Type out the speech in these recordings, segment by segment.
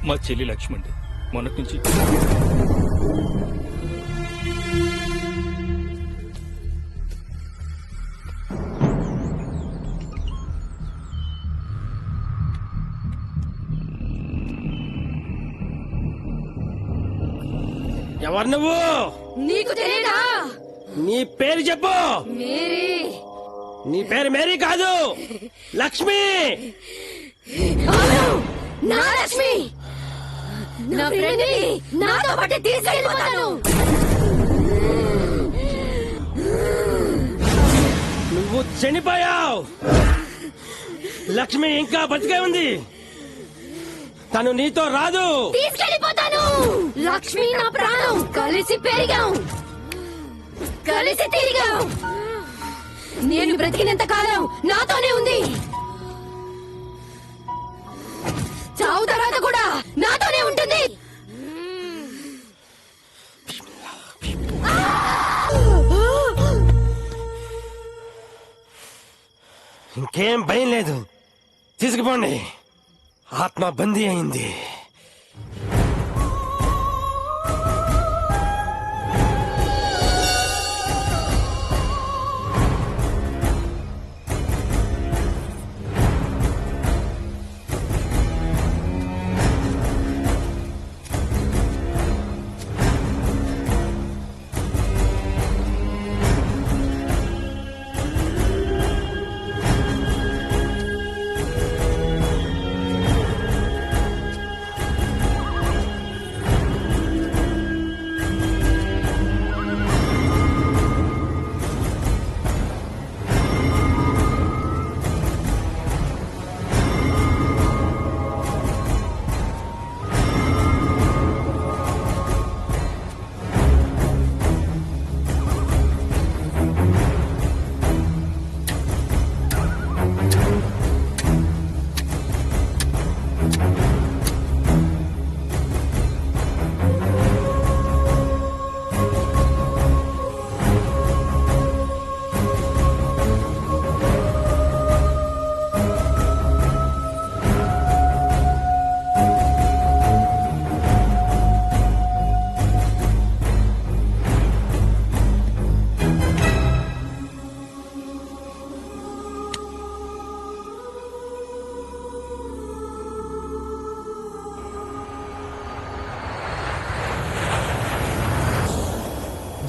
మా చెల్లి లక్ష్మి అండి మొన్నటి నుంచి ఎవరు నువ్వు? నీకు తెలియదా? నీ పేరు చెప్పు. మేరీ. నీ పేరు మేరీ కాదు, లక్ష్మి. అవును, నా లక్ష్మి. నా ఫ్రెండ్ ని నాతో పాటు తీసుకెళ్ళిపోతాను. నువ్వు చనిపోయావు. లక్ష్మి ఇంకా బతికే ఉంది. తను నీతో రాదు. తీసుకెళ్ళిపోతాను. లక్ష్మి నా ప్రాణం. కలిసి పెరిగాం, కలిసి తిరిగాం. నేను బ్రతికినంత కాలం నాతోనే ఉంది. చావు తర్వాత కూడా నాతోనే ఉంటుంది. ఇంకేం భయం లేదు. తీసుకుపోండి. ఆత్మ బందీ అయింది.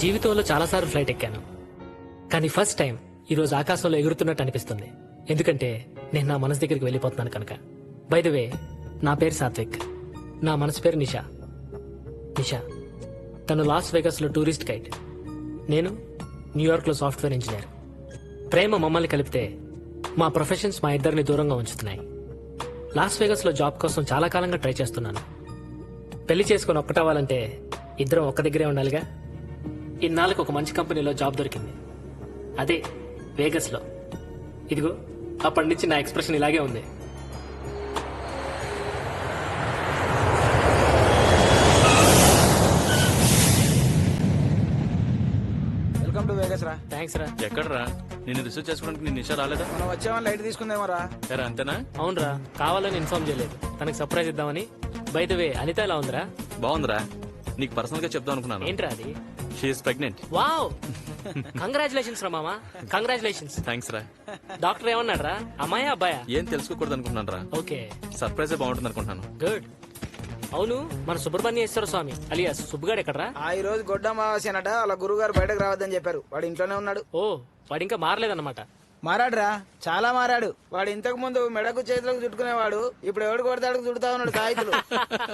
జీవితంలో చాలాసార్లు ఫ్లైట్ ఎక్కాను, కానీ ఫస్ట్ టైం ఈరోజు ఆకాశంలో ఎగురుతున్నట్టు అనిపిస్తుంది. ఎందుకంటే నేను నా మనసు దగ్గరికి వెళ్ళిపోతున్నాను కనుక. బై ద వే, నా పేరు సాత్విక్. నా మనసు పేరు నిషా. నిషా తను లాస్ వేగస్ లో టూరిస్ట్ గైడ్, నేను న్యూయార్క్ లో సాఫ్ట్వేర్ ఇంజనీర్. ప్రేమ మమ్మల్ని కలిపితే మా ప్రొఫెషన్స్ మా ఇద్దరిని దూరంగా ఉంచుతున్నాయి. లాస్ వేగస్ లో జాబ్ కోసం చాలా కాలంగా ట్రై చేస్తున్నాను. పెళ్లి చేసుకుని ఒక్కటవ్వాలంటే ఇద్దరం ఒక్క దగ్గరే ఉండాలిగా. ఇన్నాళ్ళకి ఒక మంచి కంపెనీలో జాబ్ దొరికింది, అదే వేగస్ లో. ఇదిగో అప్పటి నుంచి నా ఎక్స్ప్రెషన్ ఇలాగే ఉంది. వెల్కమ్ టు వేగస్ రా. థ్యాంక్స్ రా. ఎక్కడరా నిన్ను రిసీవ్ చేసుకోవడానికి నేను నిషా రాలేదా? మనం వచ్చామని లైట్ తీసుకుందేమో రా. ఎరా అంతేనా? అవునరా, కావాలని ఇన్ఫార్మ్ చేయలేదు, తనకి సర్ప్రైజ్ ఇద్దామని. బై ద వే, అనిత ఎలా ఉందిరా? బాగుందిరా. నీకు పర్సనల్ గా చెప్దాం అనుకున్నాను. ఏంట్రా అది? She is pregnant. వావ్, కంగ్రాచులేషన్స్ రా మామా, కంగ్రాచులేషన్స్. థ్యాంక్స్ రా. డాక్టర్ ఏమన్నాడు రా? అమ్మాయా అబ్బాయా? ఏం తెలుసుకోకూడదు అనుకుంటున్నాను రా. ఓకే, సర్ప్రైజ్ బాగుంటుంది అనుకుంటున్నాను. గుడ్. అవును, మన సుబ్రహ్మణ్యేశ్వర స్వామి అలియాస్ సుబ్బుగాడు ఎక్కడరా? ఈ రోజు గొడ్డ అమావాస్యనట, వాళ్ళ గురువు గారు బయటకు రావద్దని చెప్పారు. వాడు ఇంట్లోనే ఉన్నాడు. ఓ, వాడు ఇంకా మారలేదన్నమాట. మారాడురా, చాలా మారాడు. వాడు ఇంతకు ముందు మెడకు చేతులకు చుట్టుకునేవాడు, ఇప్పుడు ఎవడు కొడతాడు చుడుతా ఉన్నాడు తాయితులు.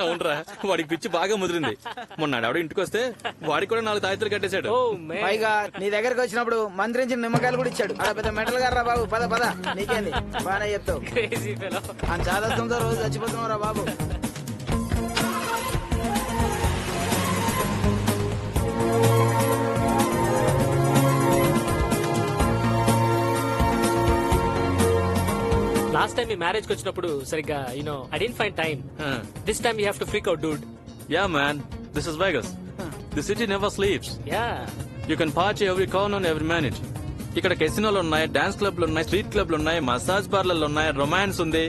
అవునరా, వాడికి పిచ్చి బాగా ముదిరింది. మొన్న ఆవిడ ఇంటికి వస్తే వాడికి కూడా 4 తాయితులు కట్టేశాడు. ఓ మే. పైగా నీ దగ్గరకు వచ్చినప్పుడు మంత్రించిన నిమ్మకాయలు కూడా ఇచ్చాడు. అలా పెద్ద మెటల్ గారు రా బాబు. పద పద, నీకేంది బానే చెప్తావు. Crazy fellow. ఆ చాదత్వంతో రోజు చచ్చిపోతున్నావు రా బాబు. లాస్ట్ టైం మీ మ్యారేజ్ కి వచ్చినప్పుడు సరిగ్గా I didn't find time. This time you have to freak out Dude. Yeah man, this is Vegas. The city never sleeps. Yeah, You can party every corner and every minute. ఇక్కడ కెసినోలు ఉన్నాయి, dance క్లబ్లు ఉన్నాయి, street క్లబ్లు ఉన్నాయి, massage పార్లర్లు ఉన్నాయి, romance ఉంది.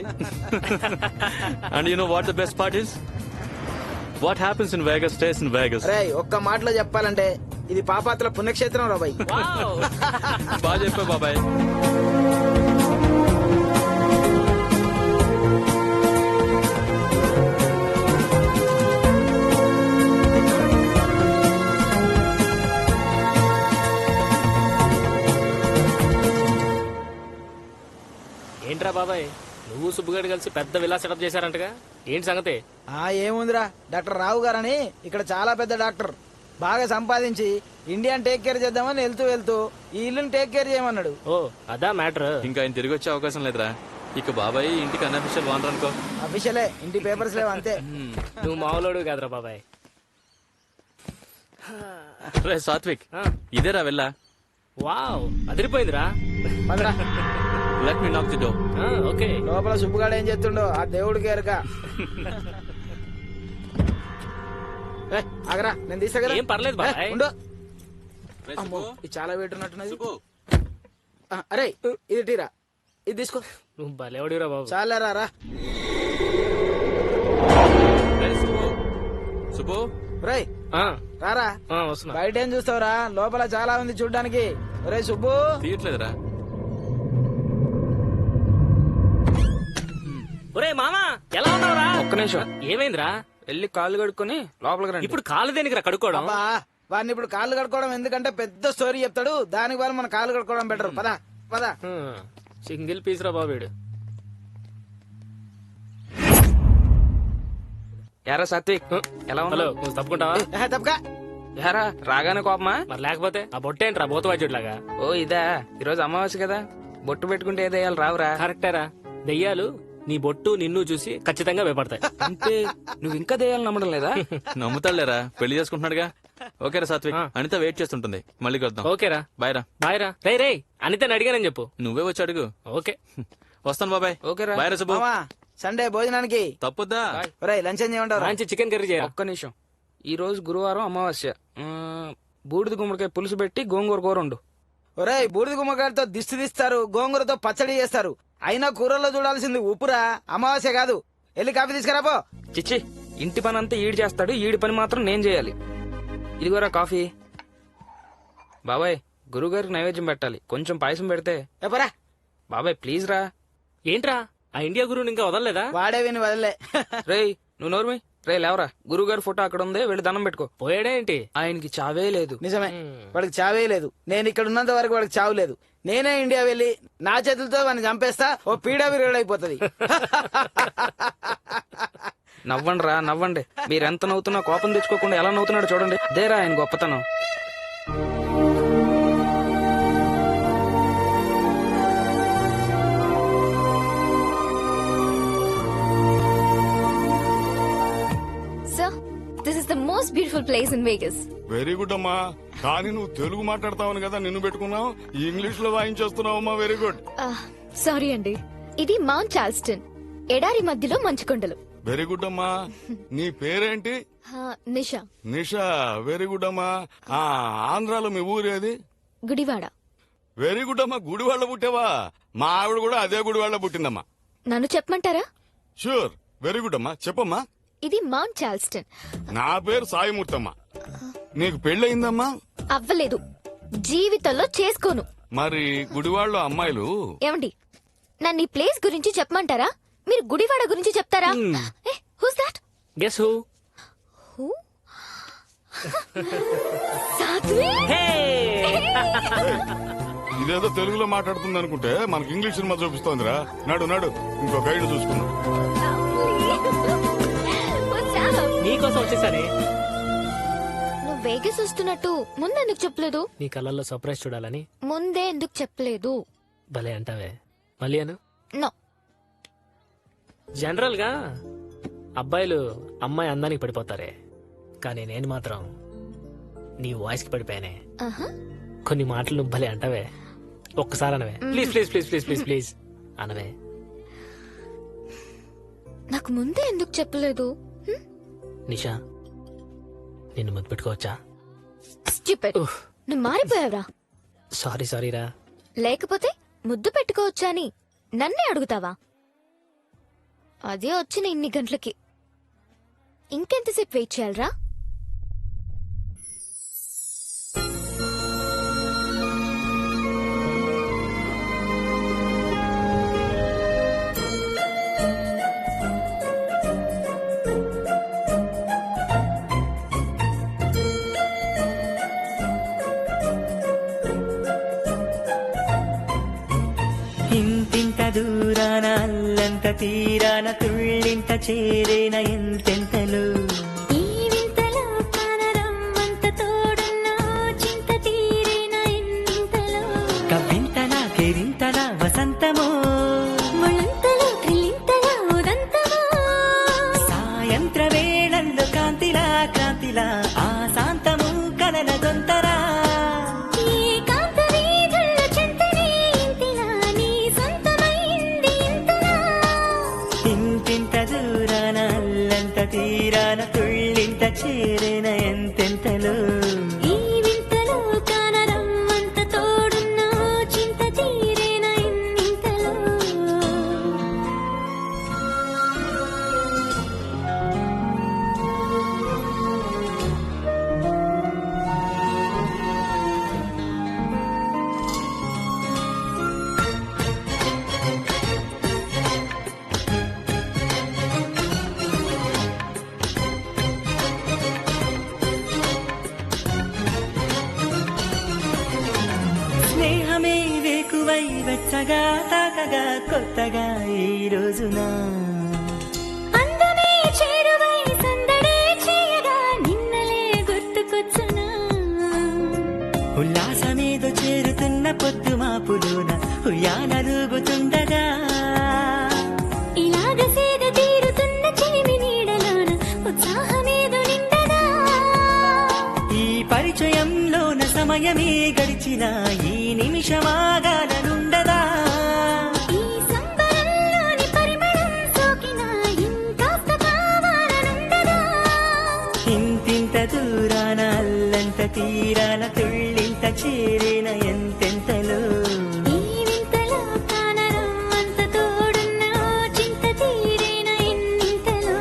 And you know what the best part is? What happens in Vegas stays in Vegas. రే ఒక్క మాటలో చెప్పాలంటే ఇది పాపాత్ర పుణ్యక్షేత్రం రా బాయ్. బాగా చెప్పా బాబాయ్. ఏంట్రా బాబాయ్, నువ్వు సుబ్బుగాడు కలిసి పెద్ద విలా సెటప్ చేశారంటగా, ఏంటి సంగతి? ఏముందిరా, డాక్టర్ రావు గారని ఇక్కడ చాలా పెద్ద డాక్టర్, బాగా సంపాదించి ఇండియాని టేక్ కేర్ చేద్దామని వెళ్తూ వెళ్తూ ఈ ఇల్లుని టేక్ కేర్ చేయమన్నాడు. ఓ అదా మ్యాటర్. ఇంకా ఆయన తిరిగి వచ్చే అవకాశం లేదురా. ఇక బాబాయ్ ఇంటికి అన్అఫిషియల్ వానర్ అనుకో. అఫీషియలే, ఇంటి పేపర్స్ లేవు అంతే. నువ్వు మామూలుడు కాదురా బాబాయ్. రే సాత్విక్, ఆ. ఇదేరా వెళ్ళా. వావ్ అదిరిపోయిందిరా. పదరా. లెట్ మీ నాక్ ది డోర్. ఓకే. లోపల సుబ్బుగాడు ఏం చేస్తుండో ఆ దేవుడికి ఎరక. ఆగరా, నేను తీసా ఏం పర్లేదు బాబాయ్. ఉండు. రే అమ్మో, సుబ్బు, ఇది చాలా వెయిట్ ఉన్నట్టున్నది. సుబ్బు. అరే ఇది టీరా, ఇది తీసుకో. నువ్వు భలేవాడిరా బాబు. చాలా రా. రే సుబ్బు. సుబ్బు. రేయ్ ఆ, రారా. ఆ, వస్తున్నా. బయట ఏం చూస్తావురా, లోపల చాలా ఉంది చూడ్డానికి. రే సుబ్బు. తీయట్లేదురా. ఒరే మామా, ఎలా ఉన్నావురా? ఒక్క నిమిషం ఏమైందిరా? వెళ్ళి కాళ్ళు కడుక్కొని లోపలికి రండి. ఇప్పుడు కాలు దేనికిరా కడుక్కోవడం? అబ్బా, వాడిని ఇప్పుడు కాళ్ళు కడుక్కోవడం ఎందుకంటే పెద్ద స్టోరీ చెప్తాడు, దానికి వాళ్ళు మన కాళ్ళు కడుక్కోవడం బెటర్. పద పద. సింగిల్ పీస్ రా బాబు వీడు. యారా సాత్విక్, ఎలా హలో, ఉన్నావు? నువ్వు తప్పుకుంటావా? తప్పకా. యారా రాగానే కోపమా? మరి లేకపోతే ఆ బొట్టేంట్రా బోతవాజుడిలాగా? ఓ ఇదా, ఈరోజు అమావాస్య కదా, బొట్టు పెట్టుకుంటే ఏదేయాలి రావురా. కరెక్టేరా. దెయ్యాలు నీ బొట్టు నిన్ను చూసి ఖచ్చితంగా భయపడతాయి. అంటే నువ్వు ఇంకా దేయాలని నమ్మడం లేదా? నమ్ముతాడులేరా, పెళ్లి చేసుకుంటున్నాడుగా. ఓకేరా సాత్విక్, అనిత వెయిట్ చేస్తుంటుంది. మళ్ళీ కలుద్దాం. ఓకేరా, బాయ్ రా. బాయ్ రా. రే రే అనితని అడిగానని చెప్పు. నువ్వే వచ్చి అడుగు. ఓకే. వస్తాను బాబాయ్. ఓకేరా. బాయ్ రా సుబ్బు. మామా, సండే భోజనానికి తప్పుద్దా. ఒరేయ్ లంచ్ ఏం చేయమంటారు? మంచి చికెన్ కర్రీ చేయరా. ఒక్క నిమిషం, ఈ రోజు గురువారం అమావాస్య, బూడిద గుమ్మడికాయ పులుసు పెట్టి గోంగూర కూర వండు. ఒరేయ్ బూడిద గుమ్మకాయలతో దిష్టి తీస్తారు, గోంగూరతో పచ్చడి చేస్తారు. అయినా కూరల్లో చూడాల్సింది ఉప్పురా, అమావాస్య కాదు. వెళ్ళి కాఫీ తీసుకురాపో. చిచ్చి, ఇంటి పని అంతా ఈడు చేస్తాడు, ఈడి పని మాత్రం నేను చేయాలి. ఇదిగోరా కాఫీ. బాబాయ్, గురువుగారికి నైవేద్యం పెట్టాలి, కొంచెం పాయసం పెడితే. ఎప్పరా. బాబాయ్ ప్లీజ్ రా. ఏంట్రా ఆ ఇండియా గురువుని ఇంకా వదలలేదా? వాడే విని వదలే. రేయ్ నువ్వు నోర్మి. రే లేవరా, గురువుగారి ఫోటో అక్కడ ఉంది, వెళ్ళి దండం పెట్టుకో. పోయాడా ఏంటి? ఆయనకి చావే లేదు. నిజమే, వాడికి చావే లేదు. నేను ఇక్కడ ఉన్నంత వరకు వాడికి చావు లేదు. నేనే ఇండియా వెళ్ళి నా చేతులతో వాడిని చంపేస్తా, ఓ పీడా విరుగుడు అయిపోతుంది. నవ్వండి రా నవ్వండి. మీరెంత నవ్వుతున్నా కోపం తెచ్చుకోకుండా ఎలా నవ్వుతున్నాడు చూడండి. దేరా ఆయన గొప్పతనం. Sir, this is the most beautiful place in Vegas. Very good అమ్మా. కానీ నువ్వు తెలుగు మాట్లాడతావని కదా నిన్ను పెట్టుకున్నావు, ఇంగ్లీష్ లో వాయించేస్తున్నావమ్మా. Very good. సారీ అండి, ఇది మౌంట్ చార్ల్స్టన్, ఎడారి మధ్యలో మంచు కొండలు. వెరీ గుడ్ అమ్మా. నీ పేరేంటి? నిషా. నిషా. వెరీ గుడ్ అమ్మా. ఆంధ్రాలో మీ ఊరేది? గుడివాడ. వెరీ గుడ్ అమ్మా. గుడివాళ్ళ పుట్టావా? మా ఆవిడ కూడా అదే గుడివాళ్ళ పుట్టిందమ్మా. నన్ను చెప్పమంటారా? షూర్. వెరీ గుడ్ అమ్మా, చెప్పమ్మా. ఇది మౌంట్ చార్ల్స్టన్. నా పేరు సాయిమూర్తమ్మా. నీకు పెళ్ళయిందమ్మా? అవ్వలేదు, జీవితంలో చేసుకోను. మరి గుడివాళ్ళలో అమ్మాయిలు? ఏమండి, నన్ను ఈ ప్లేస్ గురించి చెప్పమంటారా? మీరు గుడివాడ గురించి చెప్తారా? Who's that? Guess who? Satvik. ఇదేదో తెలుగులో మాట్లాడుతుంది అనుకుంటే మనకి ఇంగ్లీష్ సినిమా చూపిస్తోందిరా. నడు నడు, ఇంకో గైడ్ చూసుకున్నాం. నీకోసం వచ్చేసానే. నువ్వు వేగస్ వస్తున్నట్టు ముందెందుకు చెప్పలేదు? నీ కళ్ళల్లో సర్ప్రైజ్ చూడాలని. ముందే ఎందుకు చెప్పలేదు? భలే అంటావే. మళ్ళీ అను. నో. జనరల్ గా అబ్బాయిలు అమ్మాయి అందానికి పడిపోతారే, కానీ నేను మాత్రం నీ వాయిస్ కి పడిపోయానే. కొన్ని మాటలు నువ్వు భలే అంటావే. ఒక్కసారి అనవే. Please please please please please please అనవే. నాకు ముందే ఎందుకు చెప్పలేదు? నిషా, నిన్ను ముద్దు పెట్టుకోవచ్చా? Stupid. నువ్వు మారిపోయావురా. సారీ సారీ రా. లేకపోతే ముద్దు పెట్టుకోవచ్చా అని నన్నే అడుగుతావా? అదే వచ్చిన ఇన్ని గంటలకి. ఇంకెంతసేపు వెయిట్ చేయాలరా? ఇంతింత దూరాన అల్లంత తీరాన తుళ్ళింత చేరేన ఎంతెంతలు ఈ వింతలో కానరమ్మంత తోడున్నా చింత తీరేనా ఎన్నింతలో కవ్వింతల కెరింతల వసంతమో ముళంతలో క్రిలింతలో ఉదంతమో సాయంత్ర వేళల్లో కాంతిలా కాంతిలా ఆ శాంతము కలల దొంతరా ఈ కాంత వీధుల్లో చెంతనే ఇంతిలా నీ సొంతమైంది ఇంతలా ఇంతింత దూరాన అల్లంత తీరాన తుళ్ళింత చేరేన ఎంతెంతలు ఈ వింతలో కానరమ్మంత తోడున్నా చింత తీరేనా ఎన్నింతలో స్నేహమే వేకువై వెచ్చగా తాకగా కొత్తగా ఈ రోజున అందమే చేరువై సందడే చేయగా నిన్నలే గుర్తుకొచ్చునా ఉల్లాసమేదో చేరుతున్న పొద్దు మాపులోన ఉయ్యాలూగుతుండగా ఇలాగ సేద తీరుతున్న చిలిమి నీడలోన ఉత్సాహమేదో నిండదా ఈ పరిచయంలోన సమయమే గడిచిన ఈ నిమిషమాగాలనుండదా ఈ సంబరంలోని పరిమళం సోకినా ఇంకాస్త కావాలనుండదా ఇంతింత దూరాన అల్లంత తీరాన తుళ్ళింత చేరేన ఎంతెంతలో ఈ వింతలో కానరమ్మంత తోడున్నా చింత తీరేనా ఎన్నింతలో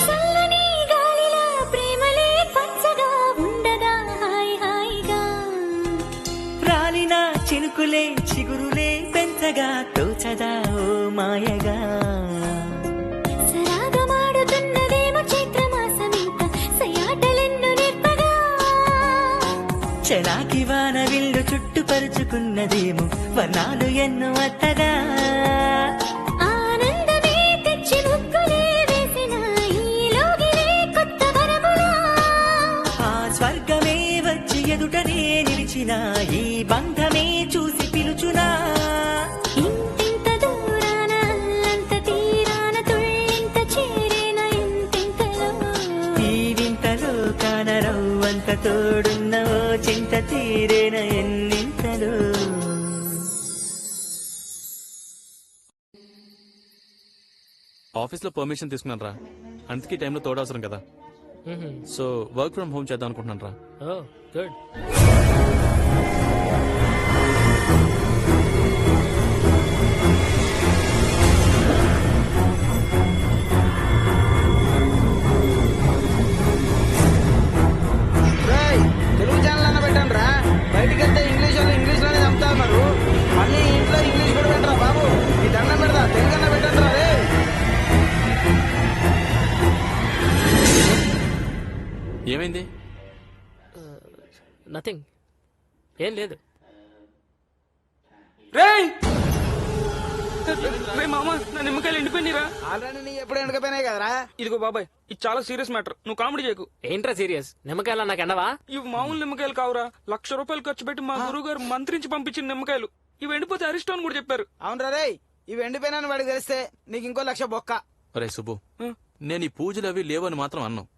చల్లని గాలిలా ప్రేమలే పచ్చగా ఉండగా హాయ్ హాయిగా రాలిన చినుకులే చిగురులే పెంచగా తోచదా ఓ మాయగా సరాగమాడుతున్నదేమో చైత్రమాసమింత సయాటలెన్ను నేర్పగా చలాకి వాన విల్లు చుట్టుపరుచుకున్నదేమో వర్ణాలు ఎన్నో అత్తగా ఆనందమే తెచ్చి ముగ్గులే వేసిన ఈ లోగిలే కొత్త వరములా ఆ స్వర్గమే వచ్చి ఎదుటనే నిలిచిన ఈ బంధమే చూసి పిలుచునా ఇంతింత దూరాన అల్లంత తీరాన తుళ్ళింత చేరేనా ఎంతెంతలో ఈ వింతలో కానరవ్వంత తోడున్న ఓ చింత తీరేన ఎన్నింతలో ఆఫీస్ లో పర్మిషన్ తీసుకున్నాను రా, అందుకే టైంలో తోడవసరం కదా. సో వర్క్ ఫ్రమ్ హోమ్ చేద్దాం అనుకుంటున్నాను రా. ఓ గుడ్. రేయ్, తెలుగు ఛానల్ అన్న పెట్టండి రా. బయటికి వెళ్తే ఇంగ్లీష్ వాళ్ళు ఇంగ్లీష్ లోనే చంపుతా ఉన్నారు. మళ్ళీ ఇంట్లో ఇంగ్లీష్ కూడా పెట్టరా బాబు. ఈ దండం పెడతా తెలుగు అన్న పెట్టండి రా. రే ఏమైంది? నథింగ్, ఏం లేదు. రేయ్ రే మామ, నా నిమ్మకాయలు ఎండిపోయినరా. ఆల్రెడీ నీ ఎప్పుడు ఎండకపోయినాయి కదరా. ఇదిగో బాబాయ్, ఇది చాలా సీరియస్ మ్యాటర్. నువ్వు కామెడీ చేయకు. ఏంట్రా సీరియస్? నిమ్మకాయలు నాకు ఎండవా? ఇవి మామూలు నిమ్మకాయలు కావురా. ₹1,00,000 ఖర్చు పెట్టి మా గురువు గారు మంత్రించి పంపించిన నిమ్మకాయలు. ఇవి ఎండిపోతే అరిస్ట్ అని కూడా చెప్పారు. అవునరా రే, ఇవి ఎండిపోయినా వాడికి తెలిస్తే నీకు ఇంకో 1,00,000 బొక్క. ఒరే సుబ్బు, నేను ఈ పూజలు అవి లేవని మాత్రం అన్నాం.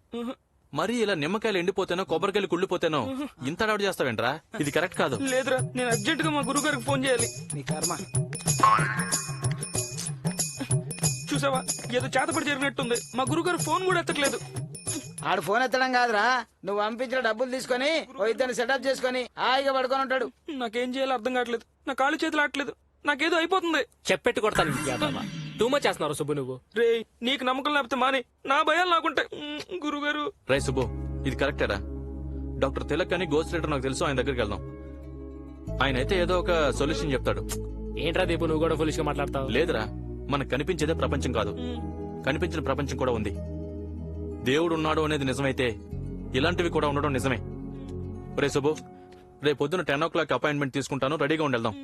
మరి ఇలా నిమ్మకాయలు ఎండిపోతేనో కొబ్బరికాయలు కుళ్ళిపోతేనో ఇంత అడవాడు చేస్తావేంట్రా? ఇది కరెక్ట్ కాదు. లేదురా, నేను అర్జెంట్ గా మా గురువు గారికి ఫోన్ చేయాలి. నీ కర్మ. చూసావా, ఏదో చేతపడి జరిగినట్టుంది. మా గురువు గారు ఫోన్ కూడా ఎత్తట్లేదు. ఆడు ఫోన్ ఎత్తడం కాదురా, నువ్వు పంపించిన డబ్బులు తీసుకొని ఓ ఇద్దరిని సెటప్ చేసుకొని హాయిగా పడుకొని ఉంటాడు. నాకేం చేయాలో అర్థం కావట్లేదు. నా కాళ్ళు చేతులు ఆడట్లేదు. నాకేదో అయిపోతుంది. చెప్పెట్టు కొడతాను. టూ మచ్ చేస్తున్నారు సుబ్బు నువ్వు. రే, నీకు నమ్మకం లేకపోతే మాని, నా భయాలు నాకుంటాయి. గురుగారు. రై సుబ్బు, ఇది కరెక్టేరా? డాక్టర్ తిలక్ అని గోస్ట్ రైటర్ నాకు తెలుసు, ఆయన దగ్గరికి వెళ్దాం. ఆయన అయితే ఏదో ఒక సొల్యూషన్ చెప్తాడు. ఏంట్రా దీపు నువ్వు కూడా ఫులిష్ గా మాట్లాడతావు? లేదురా, మనకు కనిపించేదే ప్రపంచం కాదు, కనిపించిన ప్రపంచం కూడా ఉంది. దేవుడు ఉన్నాడు అనేది నిజమైతే ఇలాంటివి కూడా ఉండడం నిజమే. రే సుబ్బు, రేపు పొద్దున 10 o'clock అపాయింట్మెంట్ తీసుకుంటాను, రెడీగా ఉండేద్దాం.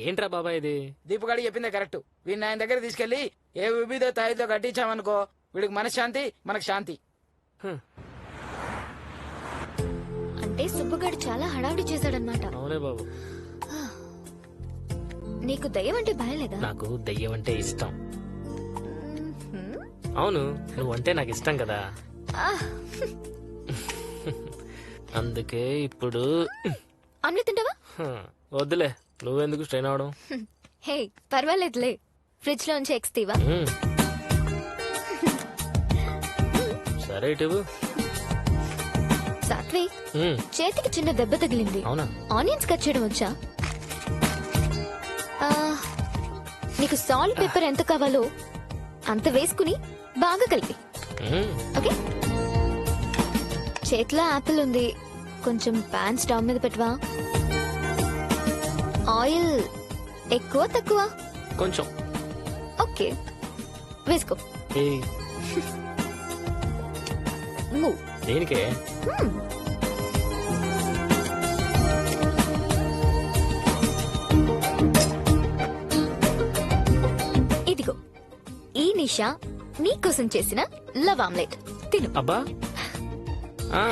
ఏంట్రా బాబాయ్ ఇది? దీపుగాడి చెప్పిందే కరెక్ట్. వీడిని ఆయన దగ్గర తీసుకెళ్లి ఏ విభిదో తాయితో కట్టించామనుకో, వీడికి మనశ్శాంతి, మనకు శాంతి. అంటే సుబ్బుగాడు చాలా హడావిడి చేశాడనమాట. అవునే బాబు. నీకు దయ్యం అంటే భయం లేదా? నాకు దెయ్యం అంటే ఇష్టం. హ్మ్. అవును, నువ్వంటే నాకు ఇష్టం కదా, ఆ, అందుకే ఇప్పుడు ఆమ్లెట్ తింటావా? వద్దులే, నువ్వెందుకు స్ట్రెయిన్ అవడం. హే పర్వాలేదులే, ఫ్రిడ్జ్ లోంచి ఎగ్స్ తీవా? సరే ఇటు. సాత్విక్, చేతికి చిన్న దెబ్బ తగిలింది. అవునా? ఆనియన్స్ కట్ చేయడం వచ్చా? ఆ, నీకు సాల్ట్ పెప్పర్ ఎంత కావాలో అంత వేసుకుని బాగా కలిపి. ఓకే, చేతిలో యాపిల్ ఉంది, కొంచెం పాన్ స్టవ్ మీద పెట్టవా? ఆయిల్ ఎక్కువ తక్కువ? కొంచెం. ఓకే, వేసుకో. ఏయ్, మూవ్. దేనికే? ఇదిగో, ఈ నిషా నీకోసం చేసిన లవ్ ఆమ్లెట్ తిను. అబ్బా. ఆ,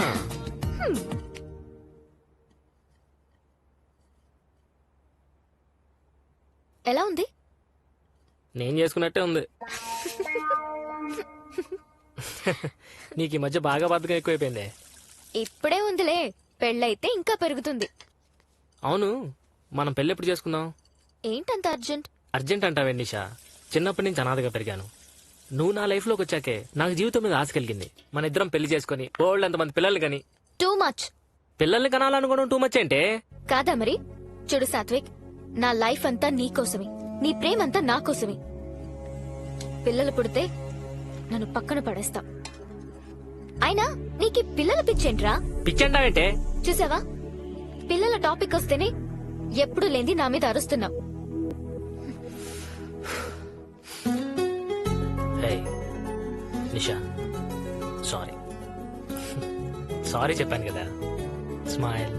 ఎలా ఉంది? నేను చేసుకున్నట్టే ఉంది. నీకు ఈ మధ్య బాగా బద్ధకం ఎక్కువైపోయింది. ఇప్పుడే ఉందిలే, పెళ్ళైతే ఇంకా పెరుగుతుంది. అవును, మనం పెళ్ళి ఎప్పుడు చేసుకుందాం? ఏంటంత అర్జెంట్? అర్జెంట్ అంటావే నిషా, చిన్నప్పటి నుంచి అనాథగా పెరిగాను. నువ్వు నా లైఫ్ లోకి వచ్చాకే నాకు జీవితం మీద ఆశ కలిగింది. మన ఇద్దరం పెళ్లి చేసుకుని బోల్డ్ అంతమంది పిల్లల్ని కని. Too much. పిల్లల్ని కనాలనుకోవడం టూ మచ్ అంటే? కాదా మరి? చూడు సాత్విక్, నా లైఫ్ అంతా నీ కోసమే, నీ ప్రేమంతా నా కోసమే. పిల్లలు పుడితే నన్ను పక్కన పడేస్తా. అయినా నీకు పిల్లల పిచ్చేంట్రా? పిచ్చంటావేంటే? చూసావా, పిల్లల టాపిక్ వస్తేనే ఎప్పుడు లేంది నా మీద అరుస్తున్నావు. నిషా, సారీ. సారీ చెప్పాను కదా. Smile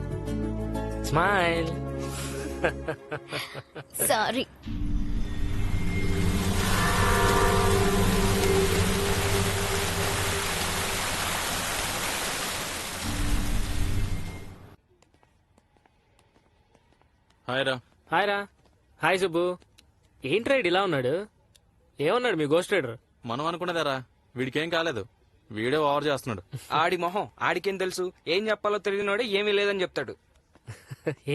smile. సారీ. హాయ్ రా. హాయ్ రా. హాయ్ సుబ్బు. ఏంట్రా ఇలా ఉన్నాడు? ఏమన్నాడు మీ గోస్ట్ రైడర్? మనం అనుకున్నదేరా, వీడికేం కాలేదు, వీడే ఓవర్ చేస్తున్నాడు. ఆడి మొహం ఆడికేం తెలుసు? ఏం చెప్పాలో తెలియనోడే ఏమీ లేదని చెప్తాడు.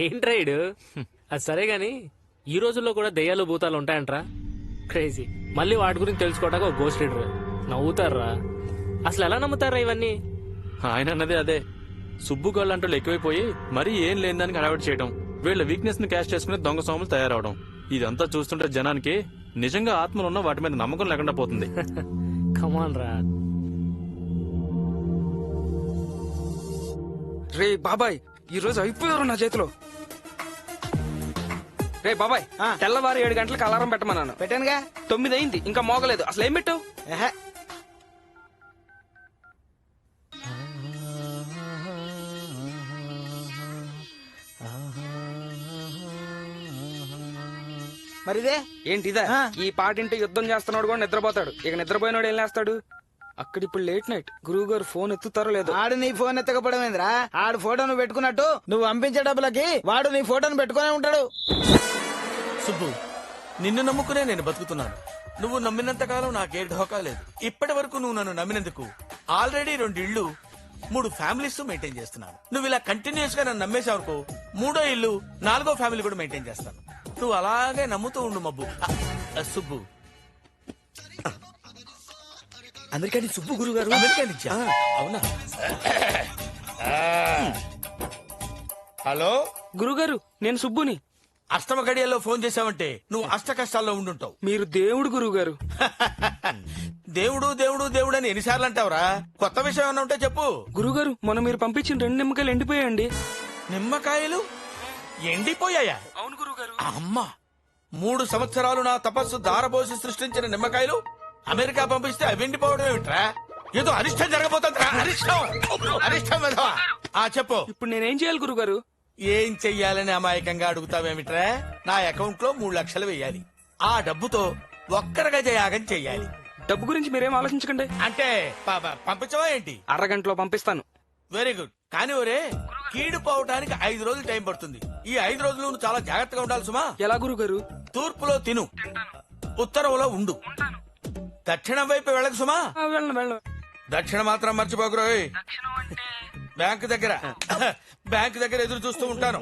ఏంట్రా ఇడు? అది సరే గాని ఈ రోజుల్లో కూడా దెయ్యాలు భూతాలు ఉంటాయంట్రా? క్రేజీ. మళ్ళీ వాటి గురించి తెలుసుకోవడానికి ఒక గోస్ట్ రైడర్. నవ్వుతారా? అసలు ఎలా నమ్ముతారా ఇవన్నీ? ఆయన అన్నదే అదే, సుబ్బు గోళ్ళంటూ ఎక్కువైపోయి మరీ ఏం లేని దానికి హడావిడి చేయడం, వీళ్ళ వీక్నెస్ ని క్యాష్ చేసుకుని దొంగ సోములు తయారవడం. ఇదంతా చూస్తుంటే జనానికి నిజంగా ఆత్మలున్నా వాటి మీద నమ్మకం లేకుండా పోతుంది. కమాన్ రా. రే బాబాయ్, ఈ రోజు అయిపోయారు నా చేతిలో. రే బాబాయ్, తెల్లవారు 7 గంటలకు అలారం పెట్టమన్నాను. పెట్టానుగా. 9 అయింది, ఇంకా మోగలేదు. అసలు ఏం పెట్టావు? ఎహె. మరిదే ఏంటిదా? ఈ పాటింటే యుద్ధం చేస్తున్నాడు కూడా నిద్రపోతాడు. ఇక నిద్రపోయినాడు ఏం లేస్తాడు? అక్కడ ఇప్పుడు లేట్ నైట్. గురువు గారు ఫోన్ ఎత్తుతారో లేదో. ఆడు నీ ఫోన్ ఎత్తకపోవడమేంద్రా? ఆడు ఫోటోను పెట్టుకున్నట్టు నువ్వు పంపించే డబ్బులకి వాడు నీ ఫోటోను పెట్టుకునే ఉంటాడు. సుబ్బు, నిన్ను నమ్ముకునే నేను బతుకుతున్నాను. నువ్వు నమ్మినంత కాలం నాకే ఢోకా లేదు. ఇప్పటి వరకు నువ్వు నన్ను నమ్మినందుకు ఆల్రెడీ 2 ఇళ్ళు 3 ఫ్యామిలీస్ మెయింటైన్ చేస్తున్నాను. నువ్వు ఇలా కంటిన్యూస్ గా నన్ను నమ్మేసావనుకో, 3వ ఇల్లు 4వ ఫ్యామిలీ కూడా మెయింటైన్ చేస్తాను. నువ్వు అలాగే నమ్ముతూ ఉండు మబ్బు. సుబ్బు అమెరికా నుంచి సుబ్బు గురువు గారు. అమెరికా నుంచా? అవునా? హలో, గురుగారు నేను సుబ్బుని. అష్టమ గడియల్లో ఫోన్ చేసావంటే నువ్వు అష్ట కష్టాల్లో ఉండుంటావు. మీరు దేవుడు గురుగారు. దేవుడు దేవుడు దేవుడు అని ఎన్నిసార్లు అంటావురా? కొత్త విషయం ఏమన్నా ఉంటే చెప్పు. గురుగారు మొన్న మీరు పంపించిన 2 నిమ్మకాయలు ఎండిపోయాయండి. నిమ్మకాయలు ఎండిపోయాయా? అవును గురుగారు. అమ్మా, 3 సంవత్సరాలు నా తపస్సు దారపోసి సృష్టించిన నిమ్మకాయలు అమెరికా పంపిస్తే అవి ఎండిపోవడం ఏమిట్రా? ఏదో అరిష్టం జరగబోతుందిరా. అరిష్టం అరిష్టం వెధవా. చెప్పు, ఇప్పుడు నేనేం చేయాలి గురుగారు? ఏం చెయ్యాలని అమాయకంగా అడుగుతావేమిట్రా? నా అకౌంట్ లో 3 లక్షలు వేయాలి. ఆ డబ్బుతో ఒక్కరిగా యాగం చెయ్యాలి. డబ్బు గురించి మీరేం ఆలోచించకండి. అంటే పంపించవా ఏంటి? అరగంటలో పంపిస్తాను. Very good. కానీ ఒరే, కీడు పోవటానికి 5 రోజులు టైం పడుతుంది. ఈ 5 రోజులు నువ్వు చాలా జాగ్రత్తగా ఉండాలి సుమా. ఎలా గురుగారు? తూర్పులో తిను, ఉత్తరంలో ఉండు, దక్షిణం వైపు వెళ్ళకు సుమా. వెళ్ళను. దక్షిణ మాత్రం మర్చిపోకురోయ్. బ్యాంక్ దగ్గర ఎదురు చూస్తూ ఉంటాను.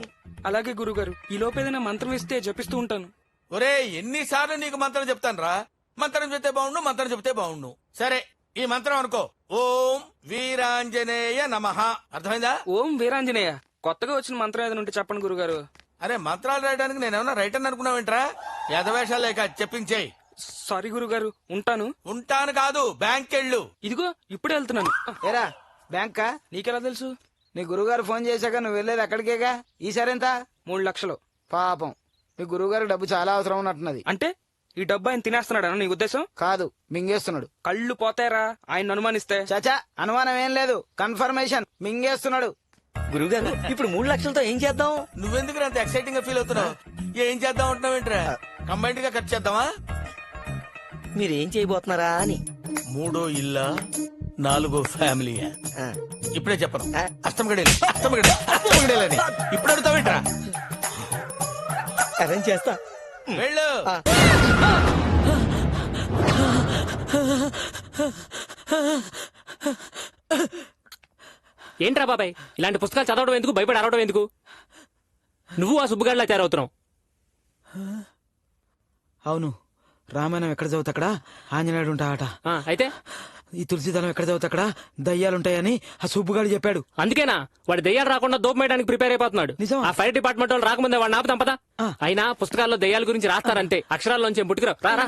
అలాగే గురుగారు. ఈ లోపు ఏదైనా మంత్రం ఇస్తే జపిస్తూ ఉంటాను. ఒరే, ఎన్నిసార్లు నీకు మంత్రం చెప్తాను రా? మంత్రం చెప్తే బాగుండు, మంత్రం చెప్తే బాగుండు. సరే, ఈ మంత్రం అనుకో. ఓం వీరాంజనేయ నమః. అర్థమైందా? ఓం వీరాంజనేయ. కొత్తగా వచ్చిన మంత్రం ఏదైనా ఉంటే చెప్పండి గురుగారు. అరే, మంత్రాలు రాయడానికి నేనేమన్నా రైటర్ అనుకున్నావేంట్రా? యథవేషాలు లేక చెప్పించేయి. సారీ గురుగారు, ఉంటాను. ఉంటాను కాదు, బ్యాంక్ వెళ్ళు. ఇదిగో ఇప్పుడే వెళ్తున్నాను. ఏరా బ్యాంకా? నీకెలా తెలుసు? నీ గురువుగారు ఫోన్ చేశాక నువ్వు వెళ్ళేది అక్కడికేగా. ఈసారి ఎంత? 3 లక్షలు. పాపం, మీ గురువుగారికి డబ్బు చాలా అవసరం ఉన్నట్టున్నది. అంటే ఈ డబ్బు ఆయన తినేస్తున్నాడా నీ ఉద్దేశం? కాదు, మింగేస్తున్నాడు. కళ్ళు పోతాయరా ఆయన అనుమానిస్తే. చచా, అనుమానం ఏం లేదు, కన్ఫర్మేషన్. మింగేస్తున్నాడు. గురుగారు ఇప్పుడు 3 లక్షలతో ఏం చేద్దాం? నువ్వెందుకు అంత ఎక్సైటింగ్ గా ఫీల్ అవుతున్నావు? ఏం చేద్దాం అంటున్నావేంట్రా? కంబైన్డ్ గా ఖర్చు చేద్దామా? మీరేం చేయబోతున్నారా అని. 3వ ఇల్లా 4వ ఫ్యామిలీయా? ఇప్పుడే చెప్పను. అష్టమ గడియలు ఇప్పుడు అడుగుతావేంట్రా? అరేంజ్ చేస్తా. వెళ్ళు. ఏంట్రా బాబాయ్, ఇలాంటి పుస్తకాలు చదవడం ఎందుకు, భయపడి అరవడం ఎందుకు? నువ్వు ఆ సుబ్బుగాడిలా తయారవుతున్నావు. అవును, రామాయణం ఎక్కడ చదువుతా అక్కడ ఆంజనేయుడు ఉంటాడట. అయితే ఈ తులసిదళం ఎక్కడ చదువుతా అక్కడ దయ్యాలుంటాయని ఆ సుబ్బుగాడు చెప్పాడు. అందుకేనా వాడి దయ్యాలు రాకుండా దోపమేయడానికి ప్రిపేర్ అయిపోతున్నాడు. నిజమా? ఆ ఫైర్ డిపార్ట్మెంట్ వాళ్ళు రాకముందే వాడిని ఆపుతాం పదా. అయినా పుస్తకాల్లో దయ్యాల గురించి రాస్తారంతే, అక్షరాల్లోంచి పుట్టుకురా. రారా.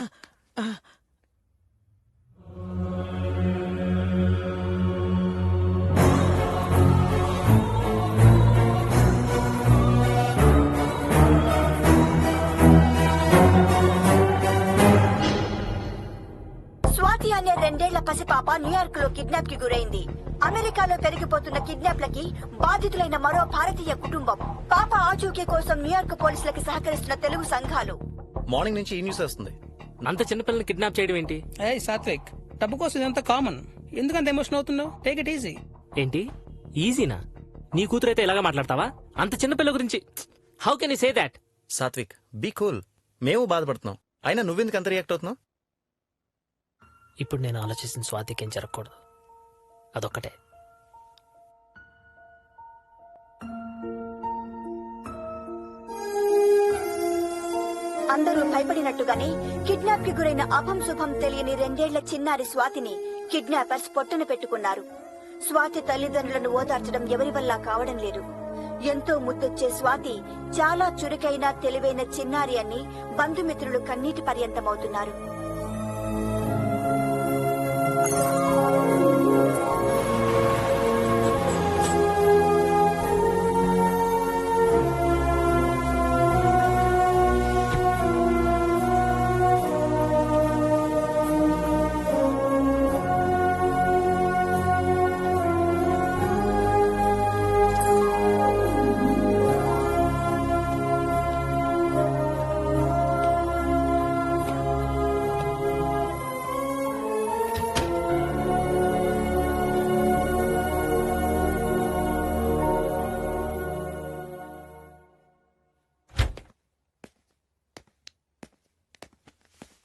స్వాతి అనే 2 ఏళ్ల పసిపాప న్యూయార్క్ లో కిడ్నాప్ కి గురైంది. అమెరికాలో పెరిగిపోతున్న కిడ్నాప్లకి బాధితులైన మరో భారతీయ కుటుంబం. పాప ఆచూకీ కోసం న్యూయార్క్ పోలీసులకి సహకరిస్తున్న తెలుగు సంఘాలు. మార్నింగ్ నుంచి ఈ న్యూస్ వస్తుంది. అంత చిన్నపిల్లని కిడ్నాప్ చేయడం ఏంటి? సాత్విక్, డబ్బు కోసం ఇదంతా కామన్. ఎందుకంత ఎమోషన్ అవుతున్నావు? Take it easy. ఏంటి ఈజీనా? నీ కూతురైతే ఇలాగా మాట్లాడతావా? అంత చిన్నపిల్ల గురించి how can you say that? Satvik, be cool. మేము బాధపడుతున్నాం, అయినా నువ్వెందుకు అంత రియాక్ట్ అవుతున్నావు? ఇప్పుడు నేను ఆలోచిస్తున్న స్వాతికి ఏం జరగకూడదు, అదొక్కటే. అందరూ భయపడినట్టుగానే కిడ్నాప్ కి గురైన అభం శుభం తెలియని 2 ఏళ్ల చిన్నారి స్వాతిని కిడ్నాపర్స్ పొట్టన పెట్టుకున్నారు. స్వాతి తల్లిదండ్రులను ఓదార్చడం ఎవరి వల్ల కావడం లేదు. ఎంతో ముద్దొచ్చే స్వాతి చాలా చురుకైన తెలివైన చిన్నారి అని బంధుమిత్రులు కన్నీటి పర్యంతమవుతున్నారు.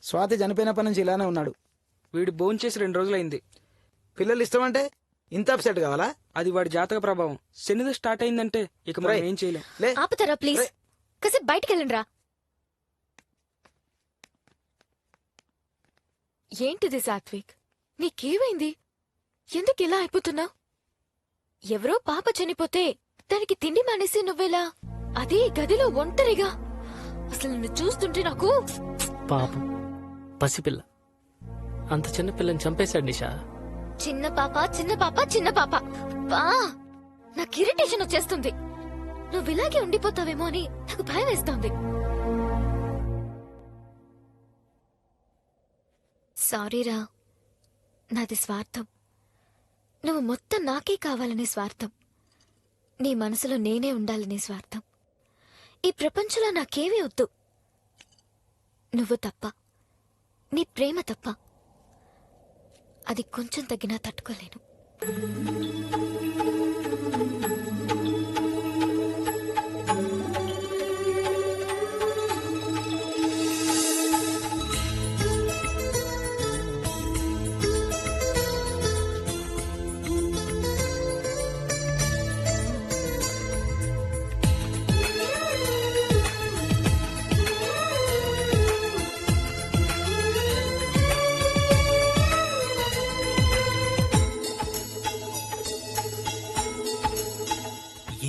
స్వాతి చనిపోయినప్పటి నుంచి ఇలానే ఉన్నాడు. వీడు భోంచేసి 2 రోజులైంది. పిల్లలు ఇష్టం అంటే ఇంత అప్సెట్ కావాలా? అది వాడి జాతక ప్రభావం. శనిది స్టార్ట్ అయిందంటే ఇక మనం రేయ్. ఏం చేయలేం. లే ఆపుతారా ప్లీజ్? రే. కాసేపు బయటికి వెళ్ళండి రా. ఏంటిది సాత్విక్, నీకేమైంది? ఎందుకు ఇలా అయిపోతున్నావు? ఎవరో పాప చనిపోతే దానికి తిండి మానేసి నువ్వెలా, అదే గదిలో ఒంటరిగా? అసలు నిన్ను చూస్తుంటే నాకు పాపం పసిపిల్ల, అంత చిన్న పిల్లని చంపేశాడు నిషా. చిన్న పాప చిన్న పాప చిన్న పాప బా, నాకు ఇరిటేషన్ వచ్చేస్తుంది. నువ్వు ఇలాగే ఉండిపోతావేమో అని నాకు భయం వేస్తోంది. సారీరా, నాది స్వార్థం. నువ్వు మొత్తం నాకే కావాలనే స్వార్థం. నీ మనసులో నేనే ఉండాలనే స్వార్థం. ఈ ప్రపంచంలో నాకేమీ వద్దు, నువ్వు తప్ప, నీ ప్రేమ తప్ప. అది కొంచెం తగ్గినా తట్టుకోలేను.